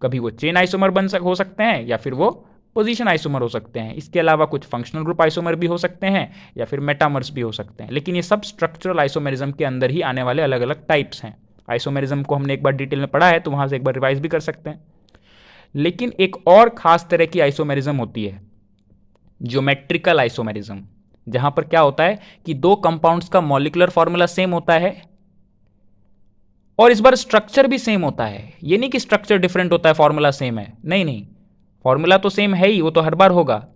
कभी वो चेन आइसोमर हो सकते हैं, या फिर वो पोजीशन आइसोमर हो सकते हैं। इसके अलावा कुछ फंक्शनल ग्रुप आइसोमर भी हो सकते हैं, या फिर मेटामर्स भी हो सकते हैं। लेकिन ये सब स्ट्रक्चरल आइसोमेरिज्म के अंदर ही आने वाले अलग अलग टाइप्स हैं। आइसोमेरिज्म को हमने एक बार डिटेल में पढ़ा है, तो वहां से एक बार रिवाइज भी कर सकते हैं। लेकिन एक और खास तरह की आइसोमेरिज्म होती है, ज्योमेट्रिकल आइसोमेरिज्म, जहां पर क्या होता है कि दो कंपाउंड्स का मॉलिक्यूलर फॉर्मूला सेम होता है और इस बार स्ट्रक्चर भी सेम होता है। ये नहीं कि स्ट्रक्चर डिफरेंट होता है, फॉर्मूला सेम है, नहीं नहीं, फॉर्मूला तो सेम है ही, वो तो हर बार होगा,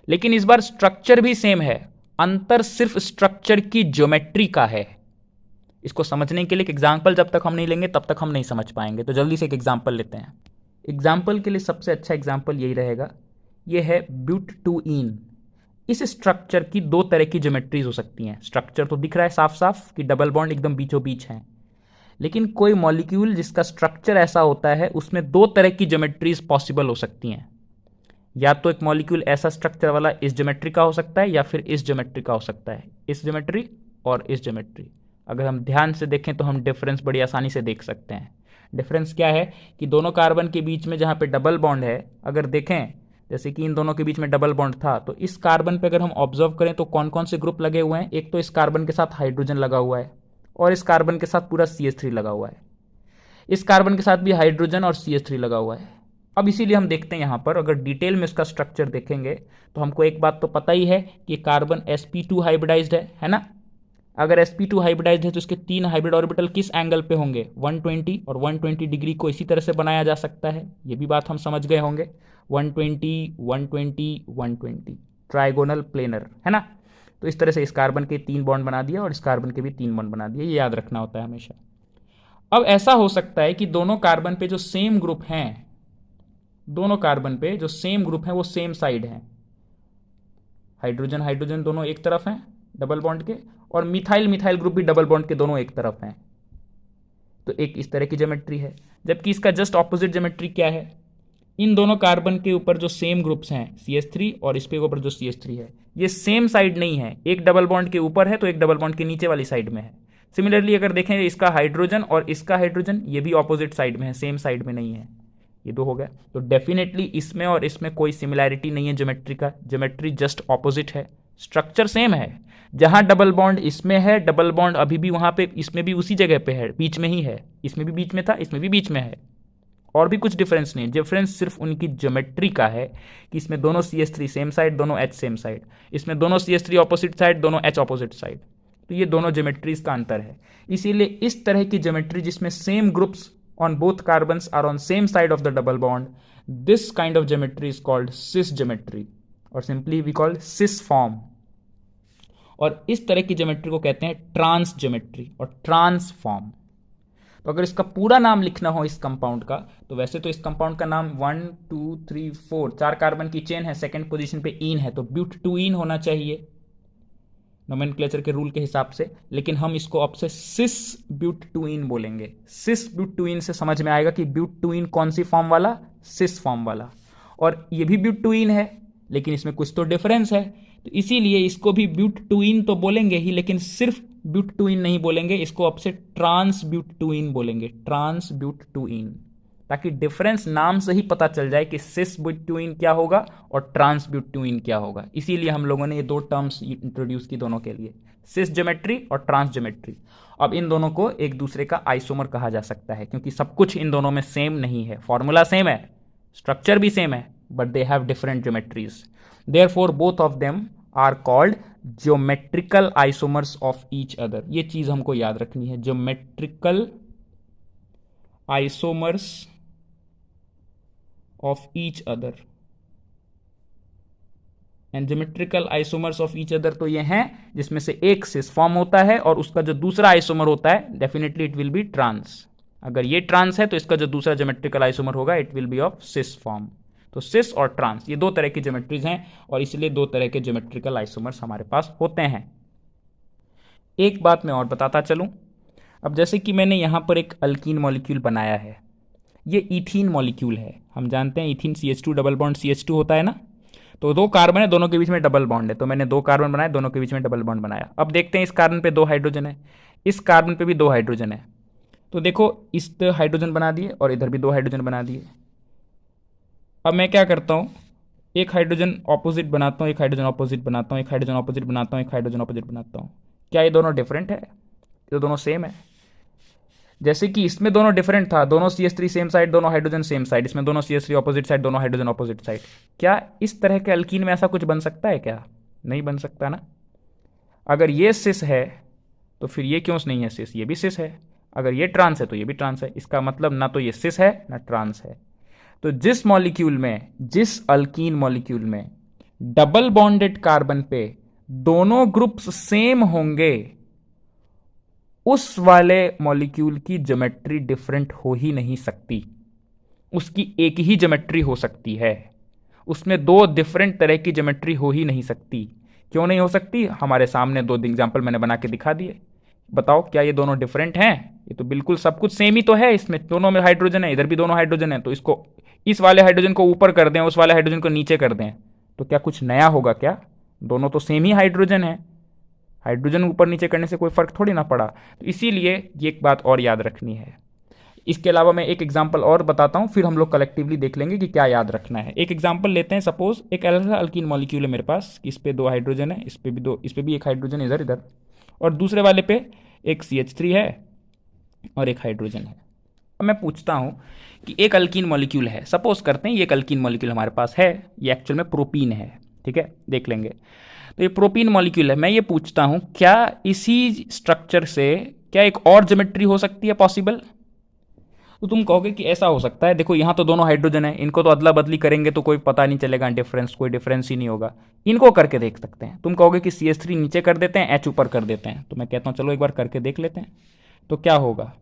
लेकिन इस बार स्ट्रक्चर भी सेम है, अंतर सिर्फ स्ट्रक्चर की ज्योमेट्री का है। इसको समझने के लिए एक एग्जाम्पल जब तक हम नहीं लेंगे तब तक हम नहीं समझ पाएंगे, तो जल्दी से एक एग्जाम्पल लेते हैं। एग्जाम्पल के लिए सबसे अच्छा एग्जाम्पल यही रहेगा, ये है ब्यूट 2 इन। इस स्ट्रक्चर की दो तरह की ज्योमेट्रीज हो सकती हैं। स्ट्रक्चर तो दिख रहा है साफ साफ कि डबल बॉन्ड एकदम बीचों बीच है, लेकिन कोई मॉलिक्यूल जिसका स्ट्रक्चर ऐसा होता है उसमें दो तरह की ज्योमेट्रीज पॉसिबल हो सकती हैं। या तो एक मॉलिक्यूल ऐसा स्ट्रक्चर वाला इस ज्योमेट्री का हो सकता है, या फिर इस ज्योमेट्री का हो सकता है, इस ज्योमेट्री और इस ज्योमेट्री। अगर हम ध्यान से देखें तो हम डिफरेंस बड़ी आसानी से देख सकते हैं। डिफरेंस क्या है कि दोनों कार्बन के बीच में जहाँ पे डबल बॉन्ड है, अगर देखें जैसे कि इन दोनों के बीच में डबल बॉन्ड था, तो इस कार्बन पे अगर हम ऑब्जर्व करें तो कौन कौन से ग्रुप लगे हुए हैं। एक तो इस कार्बन के साथ हाइड्रोजन लगा हुआ है, और इस कार्बन के साथ पूरा CH3 लगा हुआ है। इस कार्बन के साथ भी हाइड्रोजन और CH3 लगा हुआ है। अब इसीलिए हम देखते हैं यहाँ पर अगर डिटेल में इसका स्ट्रक्चर देखेंगे तो हमको एक बात तो पता ही है कि कार्बन sp2 हाइब्रिडाइज्ड है ना। अगर sp2 हाइब्रिडाइज्ड है तो इसके 3 हाइब्रिड ऑर्बिटल किस एंगल पे होंगे, 120 और 120 डिग्री को इसी तरह से बनाया जा सकता है, ये भी बात हम समझ गए होंगे। 120 120 120 ट्राइगोनल प्लेनर है ना। तो इस तरह से इस कार्बन के 3 बॉन्ड बना दिया और इस कार्बन के भी 3 बॉन्ड बना दिए, ये याद रखना होता है हमेशा। अब ऐसा हो सकता है कि दोनों कार्बन पे जो सेम ग्रुप हैं, दोनों कार्बन पे जो सेम ग्रुप हैं वो सेम साइड हैं, हाइड्रोजन हाइड्रोजन दोनों एक तरफ हैं डबल बॉन्ड के, और मिथाइल मिथाइल ग्रुप भी डबल बॉन्ड के दोनों एक तरफ हैं। तो एक इस तरह की ज्योमेट्री है। जबकि इसका जस्ट ऑपोजिट ज्योमेट्री क्या है, इन दोनों कार्बन के ऊपर जो सेम ग्रुप्स हैं CH3 और इस पे ऊपर जो CH3 है, ये सेम साइड नहीं है, एक डबल बॉन्ड के ऊपर है तो एक डबल बॉन्ड के नीचे वाली साइड में है। सिमिलरली अगर देखें इसका हाइड्रोजन और इसका हाइड्रोजन, ये भी ऑपोजिट साइड में है, सेम साइड में नहीं है। ये दो हो गया। तो डेफिनेटली इसमें और इसमें कोई सिमिलैरिटी नहीं है ज्योमेट्री का, ज्योमेट्री जस्ट ऑपोजिट है, स्ट्रक्चर सेम है। जहां डबल बॉन्ड इसमें है, डबल बॉन्ड अभी भी वहां पे इसमें भी उसी जगह पे है, बीच में ही है, इसमें भी बीच में था, इसमें भी बीच में है, और भी कुछ डिफरेंस नहीं। डिफरेंस सिर्फ उनकी ज्योमेट्री का है कि इसमें दोनों CH3 सेम साइड, दोनों H सेम साइड, इसमें दोनों CH3 ऑपोजिट साइड, दोनों H ऑपोजिट साइड। तो ये दोनों ज्योमेट्रीज का अंतर है। इसीलिए इस तरह की ज्योमेट्री जिसमें same groups on both carbons are on same side of the double bond, this kind of geometry is called cis geometry, और simply we call cis form. और इस तरह की ज्योमेट्री को कहते हैं ट्रांस ज्योमेट्री और ट्रांसफॉर्म। तो अगर इसका पूरा नाम लिखना हो इस कंपाउंड का, तो वैसे तो इस कंपाउंड का नाम 1 2 3 4 4 कार्बन की चेन है, सेकंड पोजीशन पे ईन है, तो ब्यूटटूइन होना चाहिए नोमेनक्लेचर के रूल के हिसाब से। लेकिन हम इसको अब से सिस ब्यूटटूइन बोलेंगे। सिस ब्यूटटूइन से समझ में आएगा कि ब्यूटटूइन कौन सी फॉर्म वाला, सिस फॉर्म वाला। और ये भी ब्यूटटूइन है, लेकिन इसमें कुछ तो डिफरेंस है, तो इसीलिए इसको भी ब्यूटटूइन तो बोलेंगे ही, लेकिन सिर्फ ब्यूटटूइन नहीं बोलेंगे, इसको अब से ट्रांस ब्यूटटूइन बोलेंगे, ट्रांस ब्यूटटूइन, ताकि डिफरेंस नाम से ही पता चल जाए कि सिस ब्यूटटूइन क्या होगा और ट्रांस ब्यूटटूइन क्या होगा। इसीलिए हम लोगों ने ये दो टर्म्स इंट्रोड्यूस की दोनों के लिए, सिस ज्योमेट्री और ट्रांस ज्योमेट्री। अब इन दोनों को एक दूसरे का आइसोमर कहा जा सकता है, क्योंकि सब कुछ इन दोनों में सेम नहीं है, फॉर्मूला सेम है, स्ट्रक्चर भी सेम है, but they have different geometries. Therefore both of them are called geometrical isomers of each other. ये चीज हमको याद रखनी है, geometrical isomers of each other. And geometrical isomers of each other तो ये हैं जिसमें से एक सिस फॉर्म होता है और उसका जो दूसरा आइसोमर होता है definitely it will be trans. अगर ये ट्रांस है तो इसका जो दूसरा ज्योमेट्रिकल आइसोमर होगा it will be of cis form. तो सिस और ट्रांस ये दो तरह की ज्योमेट्रीज हैं, और इसलिए दो तरह के ज्योमेट्रिकल आइसोमर्स हमारे पास होते हैं। एक बात मैं और बताता चलूं। अब जैसे कि मैंने यहां पर एक अल्कीन मॉलिक्यूल बनाया है, ये इथीन मॉलिक्यूल है। हम जानते हैं ethene CH2 double bond CH2 होता है ना। तो दो कार्बन है, दोनों के बीच में डबल बॉन्ड है, तो मैंने दो कार्बन बनाए, दोनों के बीच में डबल बॉन्ड बनाया। अब देखते हैं इस कार्बन पे दो हाइड्रोजन है, इस कार्बन पे भी दो हाइड्रोजन है। तो देखो इस हाइड्रोजन बना दिए और इधर भी दो हाइड्रोजन बना दिए। अब मैं क्या करता हूँ, एक हाइड्रोजन ऑपोजिट बनाता हूँ, एक हाइड्रोजन ऑपोजिट बनाता हूँ, एक हाइड्रोजन ऑपोजिट बनाता हूँ, एक हाइड्रोजन ऑपोजिट बनाता हूँ। क्या ये दोनों डिफरेंट है? ये दोनों सेम है। जैसे कि इसमें दोनों डिफरेंट था, दोनों CH3 सेम साइड, दोनों हाइड्रोजन सेम साइड, इसमें दोनों CH3 ऑपोजिट साइड, दोनों हाइड्रोजन ऑपोजिट साइड। क्या इस तरह के अल्कीन में ऐसा कुछ बन सकता है क्या? नहीं बन सकता ना। अगर ये सिस है तो फिर ये क्यों नहीं है सिस? ये भी सिस है। अगर ये ट्रांस है तो ये भी ट्रांस है। इसका मतलब ना तो ये सिस है ना ट्रांस है। तो जिस मॉलिक्यूल में, जिस अल्कीन मॉलिक्यूल में डबल बॉन्डेड कार्बन पे दोनों ग्रुप्स सेम होंगे, उस वाले मॉलिक्यूल की ज्योमेट्री डिफरेंट हो ही नहीं सकती। उसकी एक ही ज्योमेट्री हो सकती है, उसमें दो डिफरेंट तरह की ज्योमेट्री हो ही नहीं सकती। क्यों नहीं हो सकती? हमारे सामने दो एग्जाम्पल मैंने बना के दिखा दिए। बताओ क्या ये दोनों डिफरेंट हैं? ये तो बिल्कुल सब कुछ सेम ही तो है। इसमें दोनों में हाइड्रोजन है, इधर भी दोनों हाइड्रोजन है, तो इसको इस वाले हाइड्रोजन को ऊपर कर दें, उस वाले हाइड्रोजन को नीचे कर दें, तो क्या कुछ नया होगा क्या? दोनों तो सेम ही हाइड्रोजन है, हाइड्रोजन ऊपर नीचे करने से कोई फर्क थोड़ी ना पड़ा। तो इसीलिए ये एक बात और याद रखनी है। इसके अलावा मैं एक एग्जाम्पल और बताता हूं, फिर हम लोग कलेक्टिवली देख लेंगे कि क्या याद रखना है। एक एग्जाम्पल लेते हैं। सपोज एक ऐसा अल्कीन मॉलिक्यूल है मेरे पास, इस पे दो हाइड्रोजन है, इस पे भी दो, इस पे भी एक हाइड्रोजन इधर इधर, और दूसरे वाले पे एक CH3 है और एक हाइड्रोजन है। अब मैं पूछता हूं कि एक अल्कीन मॉलिक्यूल है, सपोज करते हैं ये एक अल्कीन मॉलिक्यूल हमारे पास है, ये एक्चुअल में प्रोपीन है। ठीक है, देख लेंगे। तो ये प्रोपीन मॉलिक्यूल है। मैं ये पूछता हूं, क्या इसी स्ट्रक्चर से क्या एक और ज्योमेट्री हो सकती है पॉसिबल? तो तुम कहोगे कि ऐसा हो सकता है, देखो यहाँ तो दोनों हाइड्रोजन है, इनको तो अदला बदली करेंगे तो कोई पता नहीं चलेगा डिफरेंस, कोई डिफरेंस ही नहीं होगा। इनको करके देख सकते हैं। तुम कहोगे कि CH3 नीचे कर देते हैं, H ऊपर कर देते हैं, तो मैं कहता हूँ चलो एक बार करके देख लेते हैं। तो क्या होगा,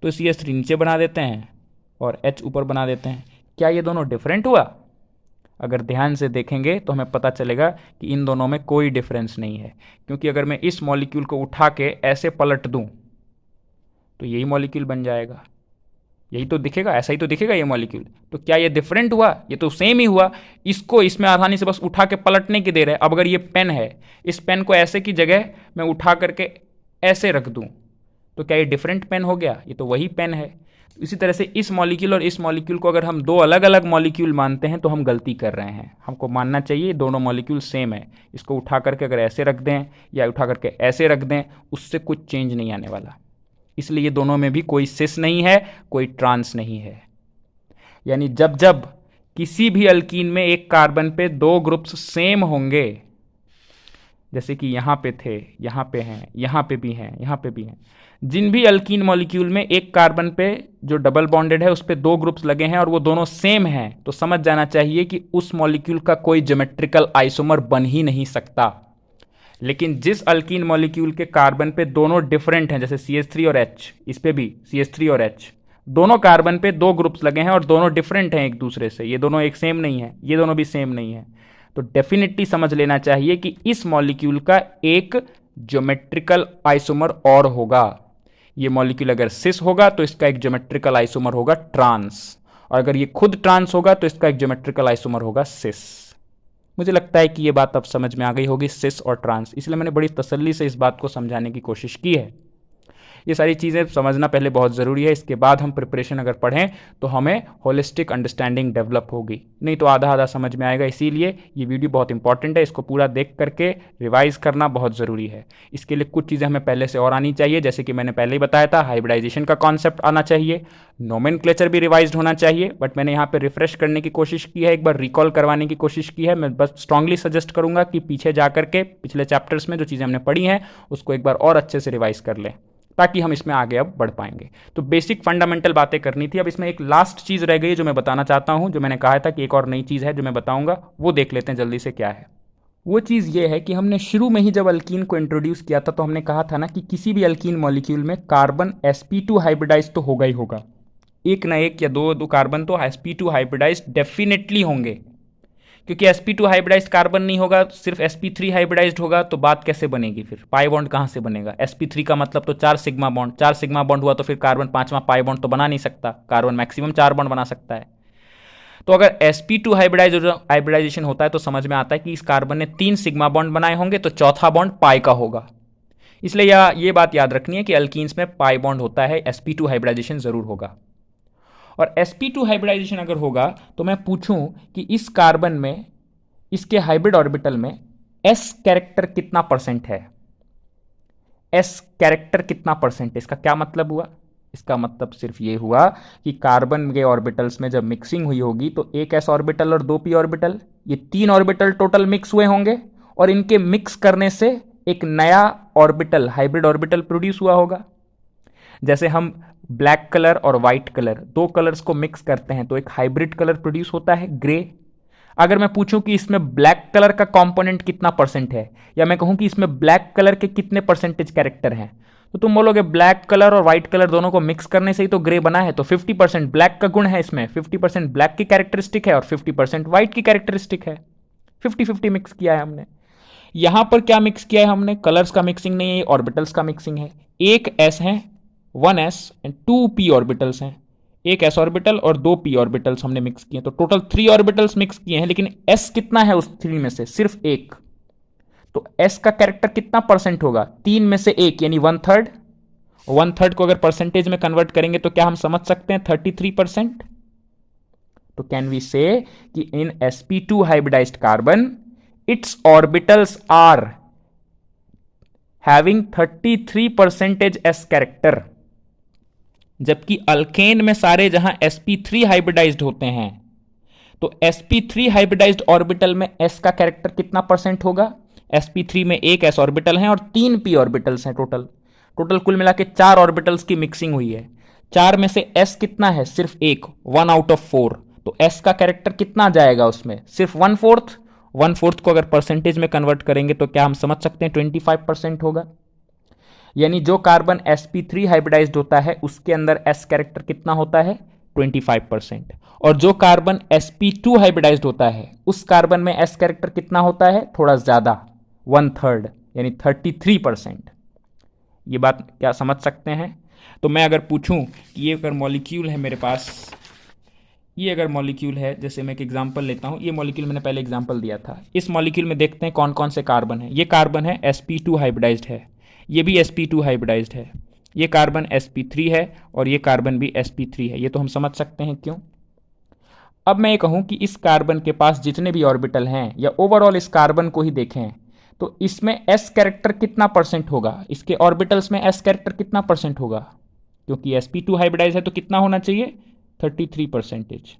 तो CH3 नीचे बना देते हैं और H ऊपर बना देते हैं। क्या ये दोनों डिफरेंट हुआ? अगर ध्यान से देखेंगे तो हमें पता चलेगा कि इन दोनों में कोई डिफरेंस नहीं है, क्योंकि अगर मैं इस मॉलिक्यूल को उठा के ऐसे पलट दूं तो यही मॉलिक्यूल बन जाएगा, यही तो दिखेगा, ऐसा ही तो दिखेगा ये मॉलिक्यूल। तो क्या ये डिफरेंट हुआ? ये तो सेम ही हुआ। इसको इसमें आसानी से बस उठा के पलटने की देर है। अब अगर ये पेन है, इस पेन को ऐसे की जगह मैं उठा करके ऐसे रख दूं तो क्या ये डिफरेंट पेन हो गया? ये तो वही पेन है। इसी तरह से इस मॉलिक्यूल और इस मॉलिक्यूल को अगर हम दो अलग अलग मॉलिक्यूल मानते हैं तो हम गलती कर रहे हैं। हमको मानना चाहिए दोनों मॉलिक्यूल सेम है। इसको उठा करके अगर ऐसे रख दें या उठा करके ऐसे रख दें, उससे कुछ चेंज नहीं आने वाला। इसलिए ये दोनों में भी कोई सिस नहीं है, कोई ट्रांस नहीं है। यानी जब जब किसी भी अल्कीन में एक कार्बन पे दो ग्रुप्स सेम होंगे, जैसे कि यहां पे थे, यहां पे हैं, यहां पे भी हैं, यहां पे भी हैं, जिन भी अल्कीन मॉलिक्यूल में एक कार्बन पे जो डबल बॉन्डेड है उस पे दो ग्रुप्स लगे हैं और वो दोनों सेम हैं, तो समझ जाना चाहिए कि उस मॉलिक्यूल का कोई ज्योमेट्रिकल आइसोमर बन ही नहीं सकता। लेकिन जिस अल्कीन मॉलिक्यूल के कार्बन पे दोनों डिफरेंट हैं, जैसे CH3 और H, इस पे भी CH3 और H, दोनों कार्बन पे दो ग्रुप्स लगे हैं और दोनों डिफरेंट हैं एक दूसरे से, ये दोनों एक सेम नहीं है, ये दोनों भी सेम नहीं है, तो डेफिनेटली समझ लेना चाहिए कि इस मॉलिक्यूल का एक ज्योमेट्रिकल आइसोमर और होगा। ये मॉलिक्यूल अगर सिस होगा तो इसका एक ज्योमेट्रिकल आइसोमर होगा ट्रांस, और अगर ये खुद ट्रांस होगा तो इसका एक ज्योमेट्रिकल आइसोमर होगा सिस। मुझे लगता है कि ये बात अब समझ में आ गई होगी, सिस और ट्रांस, इसलिए मैंने बड़ी तसल्ली से इस बात को समझाने की कोशिश की है। ये सारी चीज़ें समझना पहले बहुत ज़रूरी है, इसके बाद हम प्रिपरेशन अगर पढ़ें तो हमें होलिस्टिक अंडरस्टैंडिंग डेवलप होगी, नहीं तो आधा आधा समझ में आएगा। इसीलिए ये वीडियो बहुत इंपॉर्टेंट है, इसको पूरा देख करके रिवाइज करना बहुत ज़रूरी है। इसके लिए कुछ चीज़ें हमें पहले से और आनी चाहिए, जैसे कि मैंने पहले ही बताया था, हाइब्रिडाइजेशन का कॉन्सेप्ट आना चाहिए, नोमेनक्लेचर भी रिवाइज होना चाहिए, बट मैंने यहाँ पर रिफ्रेश करने की कोशिश की है, एक बार रिकॉल करवाने की कोशिश की है। मैं बस स्ट्रांगली सजेस्ट करूँगा कि पीछे जा करके पिछले चैप्टर्स में जो चीज़ें हमने पढ़ी हैं उसको एक बार और अच्छे से रिवाइज कर लें, ताकि हम इसमें आगे अब बढ़ पाएंगे। तो बेसिक फंडामेंटल बातें करनी थी। अब इसमें एक लास्ट चीज़ रह गई जो मैं बताना चाहता हूं, जो मैंने कहा था कि एक और नई चीज़ है जो मैं बताऊंगा, वो देख लेते हैं जल्दी से क्या है। वो चीज़ ये है कि हमने शुरू में ही जब अल्कीन को इंट्रोड्यूस किया था तो हमने कहा था ना कि किसी भी अल्कीन मॉलिक्यूल में कार्बन sp2 हाइब्रिडाइज तो होगा ही होगा, एक ना एक या दो कार्बन तो sp2 हाइब्रिडाइज डेफिनेटली होंगे, क्योंकि sp2 हाइब्रिडाइज्ड कार्बन नहीं होगा, सिर्फ sp3 हाइब्रिडाइज्ड होगा, तो बात कैसे बनेगी फिर? पाई बॉन्ड कहां से बनेगा? sp3 का मतलब तो 4 सिग्मा बॉन्ड, 4 सिग्मा बॉन्ड हुआ तो फिर कार्बन पांचवा पाई बॉन्ड तो बना नहीं सकता, कार्बन मैक्सिमम 4 बॉन्ड बना सकता है। तो अगर sp2 हाइब्रिडाइजेशन होता है तो समझ में आता है कि इस कार्बन ने 3 सिग्मा बॉन्ड बनाए होंगे, तो चौथा बॉन्ड पाई का होगा। इसलिए ये बात याद रखनी है कि अल्कीन्स में पाई बॉन्ड होता है, sp2 हाइब्रिडाइजेशन जरूर होगा। और sp2 हाइब्रिडाइजेशन अगर होगा तो मैं पूछूं कि इस कार्बन में, इसके हाइब्रिड ऑर्बिटल में s कैरेक्टर कितना परसेंट है? s कैरेक्टर कितना परसेंट है? इसका क्या मतलब हुआ? इसका मतलब सिर्फ ये हुआ कि कार्बन के ऑर्बिटल्स में जब मिक्सिंग हुई होगी तो एक s ऑर्बिटल और 2p ऑर्बिटल, ये 3 ऑर्बिटल टोटल मिक्स हुए होंगे, और इनके मिक्स करने से एक नया ऑर्बिटल, हाइब्रिड ऑर्बिटल प्रोड्यूस हुआ होगा। जैसे हम ब्लैक कलर और व्हाइट कलर, दो कलर्स को मिक्स करते हैं तो एक हाइब्रिड कलर प्रोड्यूस होता है, ग्रे। अगर मैं पूछूं कि इसमें ब्लैक कलर का कंपोनेंट कितना परसेंट है, या मैं कहूं कि इसमें ब्लैक कलर के कितने परसेंटेज कैरेक्टर हैं, तो तुम बोलोगे ब्लैक कलर और व्हाइट कलर दोनों को मिक्स करने से ही तो ग्रे बना है, तो 50% ब्लैक का गुण है इसमें, 50% ब्लैक की कैरेक्टरिस्टिक है और 50% व्हाइट की कैरेक्टरिस्टिक है। 50-50 मिक्स किया है हमने। यहां पर क्या मिक्स किया है हमने? कलर्स का मिक्सिंग नहीं है, ऑर्बिटल्स का मिक्सिंग है। एक s है, 1s एंड 2p ऑर्बिटल्स हैं, एक s ऑर्बिटल और 2p ऑर्बिटल्स हमने मिक्स किए, तो टोटल 3 ऑर्बिटल्स मिक्स किए हैं, लेकिन s कितना है उस 3 में से? सिर्फ एक। तो s का कैरेक्टर कितना परसेंट होगा? 3 में से एक, यानी 1/3। 1/3 को अगर परसेंटेज में कन्वर्ट करेंगे तो क्या हम समझ सकते हैं? 33%। तो कैन वी से कि in sp2 hybridized carbon its orbitals are having 33% s character, जबकि अल्केन में सारे जहां sp3 हाइब्रिडाइज्ड होते हैं तो sp3 हाइब्रिडाइज्ड ऑर्बिटल में s का कैरेक्टर कितना परसेंट होगा? sp3 में एक s ऑर्बिटल है और 3 p ऑर्बिटल्स हैं टोटल कुल मिला के 4 ऑर्बिटल्स की मिक्सिंग हुई है। 4 में से s कितना है? सिर्फ एक, 1 आउट ऑफ 4। तो s का कैरेक्टर कितना जाएगा उसमें? सिर्फ 1/4। 1/4 को अगर परसेंटेज में कन्वर्ट करेंगे तो क्या हम समझ सकते हैं 25% होगा। यानी जो कार्बन sp3 हाइब्रिडाइज्ड होता है उसके अंदर s कैरेक्टर कितना होता है? 25%। और जो कार्बन sp2 हाइब्रिडाइज्ड होता है उस कार्बन में s कैरेक्टर कितना होता है? थोड़ा ज्यादा, 1/3 यानी 33%। ये बात क्या समझ सकते हैं? तो मैं अगर पूछूं कि ये अगर मॉलिक्यूल है मेरे पास, ये अगर मॉलिक्यूल है, जैसे मैं एक एग्जांपल लेता हूं, ये मॉलिक्यूल मैंने पहले एग्जांपल दिया था। इस मॉलिक्यूल में देखते हैं कौन कौन से कार्बन है। ये कार्बन है sp2 हाइब्रिडाइज्ड है, ये भी sp2 हाइब्रिडाइज्ड है, ये कार्बन sp3 है और ये कार्बन भी sp3 है। ये तो हम समझ सकते हैं क्यों। अब मैं ये कहूं कि इस कार्बन के पास जितने भी ऑर्बिटल हैं या ओवरऑल इस कार्बन को ही देखें तो इसमें s कैरेक्टर कितना परसेंट होगा? इसके ऑर्बिटल्स में s कैरेक्टर कितना परसेंट होगा? क्योंकि sp2 हाइब्रिडाइज है तो कितना होना चाहिए? 33%।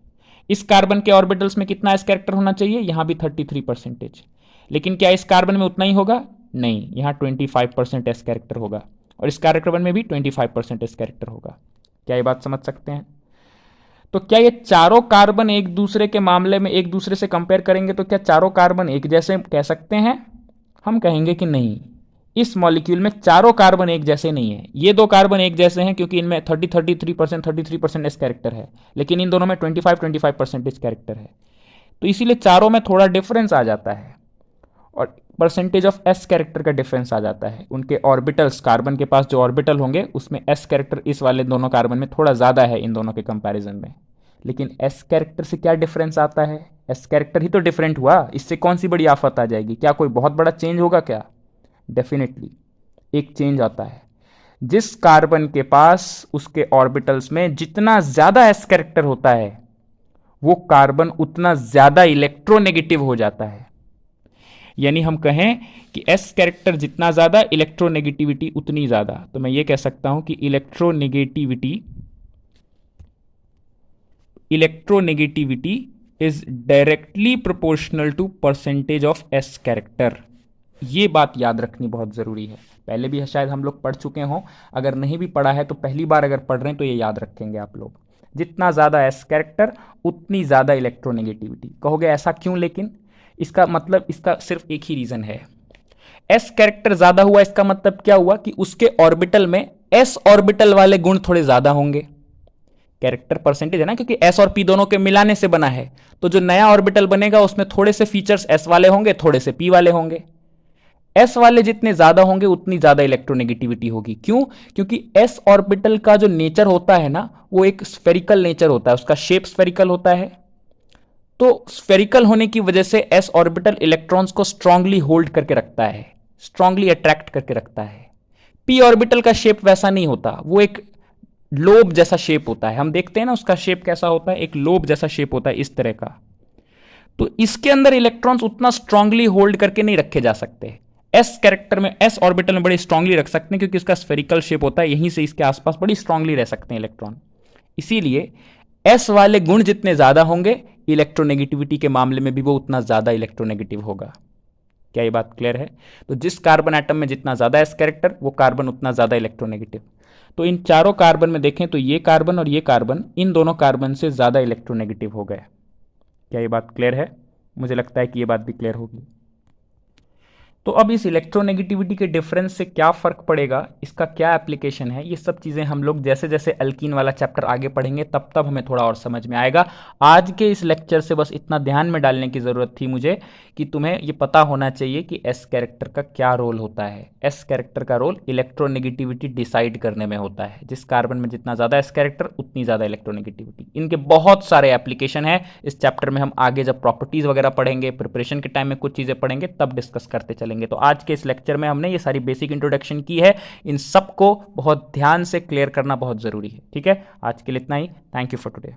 इस कार्बन के ऑर्बिटल्स में कितना s कैरेक्टर होना चाहिए? यहां भी 33%। लेकिन क्या इस कार्बन में उतना ही होगा? नहीं, यहां 25% s कैरेक्टर होगा और इस कार्बन में भी 25% s कैरेक्टर होगा। क्या ये बात समझ सकते हैं? तो क्या ये चारों कार्बन एक दूसरे के मामले में एक दूसरे से कंपेयर करेंगे तो क्या चारों कार्बन एक जैसे कह सकते हैं? हम कहेंगे कि नहीं, इस मॉलिक्यूल में चारों कार्बन एक जैसे नहीं है। ये दो कार्बन एक जैसे हैं क्योंकि इनमें 33% एस कैरेक्टर है, लेकिन इन दोनों में 25% एस कैरेक्टर है, तो इसीलिए चारों में थोड़ा डिफरेंस आ जाता है और परसेंटेज ऑफ एस कैरेक्टर का डिफरेंस आ जाता है। उनके ऑर्बिटल्स, कार्बन के पास जो ऑर्बिटल होंगे उसमें एस कैरेक्टर इस वाले दोनों कार्बन में थोड़ा ज़्यादा है इन दोनों के कंपैरिजन में। लेकिन एस कैरेक्टर से क्या डिफरेंस आता है? एस कैरेक्टर ही तो डिफरेंट हुआ, इससे कौन सी बड़ी आफत आ जाएगी? क्या कोई बहुत बड़ा चेंज होगा क्या? डेफिनेटली एक चेंज आता है। जिस कार्बन के पास उसके ऑर्बिटल्स में जितना ज्यादा एस कैरेक्टर होता है वो कार्बन उतना ज्यादा इलेक्ट्रोनेगेटिव हो जाता है। यानी हम कहें कि एस कैरेक्टर जितना ज्यादा, इलेक्ट्रोनेगेटिविटी उतनी ज्यादा। तो मैं ये कह सकता हूं कि electronegativity is directly proportional to percentage of S character. ये बात याद रखनी बहुत ज़रूरी है। पहले भी शायद हम लोग पढ़ चुके हों, अगर नहीं भी पढ़ा है तो पहली बार अगर पढ़ रहे हैं तो ये याद रखेंगे आप लोग। जितना ज़्यादा एस कैरेक्टर उतनी ज़्यादा इलेक्ट्रोनेगेटिविटी। कहोगे ऐसा क्यों? लेकिन इसका मतलब, इसका सिर्फ एक ही रीज़न है। एस कैरेक्टर ज़्यादा हुआ इसका मतलब क्या हुआ कि उसके ऑर्बिटल में एस ऑर्बिटल वाले गुण थोड़े ज़्यादा होंगे। कैरेक्टर परसेंटेज है ना, क्योंकि एस और पी दोनों के मिलाने से बना है, तो जो नया ऑर्बिटल बनेगा उसमें थोड़े से फीचर्स एस वाले होंगे, थोड़े से पी वाले होंगे। एस वाले जितने ज्यादा होंगे उतनी ज्यादा इलेक्ट्रोनेगेटिविटी होगी। क्यों? क्योंकि एस ऑर्बिटल का जो नेचर होता है ना, वो एक स्फेरिकल नेचर होता है, उसका शेप स्फेरिकल होता है। तो स्फेरिकल होने की वजह से एस ऑर्बिटल इलेक्ट्रॉन्स को स्ट्रांगली होल्ड करके रखता है, स्ट्रांगली अट्रैक्ट करके रखता है। पी ऑर्बिटल का शेप वैसा नहीं होता, वो एक लोब जैसा शेप होता है। हम देखते हैं ना उसका शेप कैसा होता है, एक लोब जैसा शेप होता है, इस तरह का। तो इसके अंदर इलेक्ट्रॉन्स उतना स्ट्रांगली होल्ड करके नहीं रखे जा सकते। एस कैरेक्टर में, एस ऑर्बिटल में बड़े स्ट्रांगली रख सकते हैं क्योंकि इसका स्फेरिकल शेप होता है, यहीं से इसके आसपास बड़ी स्ट्रांगली रह सकते हैं इलेक्ट्रॉन। इसीलिए एस वाले गुण जितने ज्यादा होंगे इलेक्ट्रोनेगेटिविटी के मामले में भी वो उतना ज्यादा इलेक्ट्रोनेगेटिव होगा। क्या ये बात क्लियर है? तो जिस कार्बन एटम में जितना ज्यादा एस कैरेक्टर, वो कार्बन उतना ज्यादा इलेक्ट्रोनेगेटिव। तो इन चारों कार्बन में देखें तो ये कार्बन और ये कार्बन, इन दोनों कार्बन से ज्यादा इलेक्ट्रोनेगेटिव हो गए। क्या ये बात क्लियर है? मुझे लगता है कि ये बात भी क्लियर होगी। तो अब इस इलेक्ट्रोनेगेटिविटी के डिफरेंस से क्या फ़र्क पड़ेगा, इसका क्या एप्लीकेशन है, ये सब चीज़ें हम लोग जैसे जैसे अल्कीन वाला चैप्टर आगे पढ़ेंगे तब तब हमें थोड़ा और समझ में आएगा। आज के इस लेक्चर से बस इतना ध्यान में डालने की ज़रूरत थी मुझे कि तुम्हें ये पता होना चाहिए कि एस कैरेक्टर का क्या रोल होता है। एस कैरेक्टर का रोल इलेक्ट्रोनेगेटिविटी डिसाइड करने में होता है। जिस कार्बन में जितना ज़्यादा एस कैरेक्टर उतनी ज़्यादा इलेक्ट्रोनेगेटिविटी। इनके बहुत सारे एप्लीकेशन है। इस चैप्टर में हम आगे जब प्रॉपर्टीज़ वगैरह पढ़ेंगे, प्रिपरेशन के टाइम में कुछ चीज़ें पढ़ेंगे, तब डिस्कस करते चलेंगे। तो आज के इस लेक्चर में हमने ये सारी बेसिक इंट्रोडक्शन की है। इन सबको बहुत ध्यान से क्लियर करना बहुत ज़रूरी है। ठीक है, आज के लिए इतना ही। Thank you for today.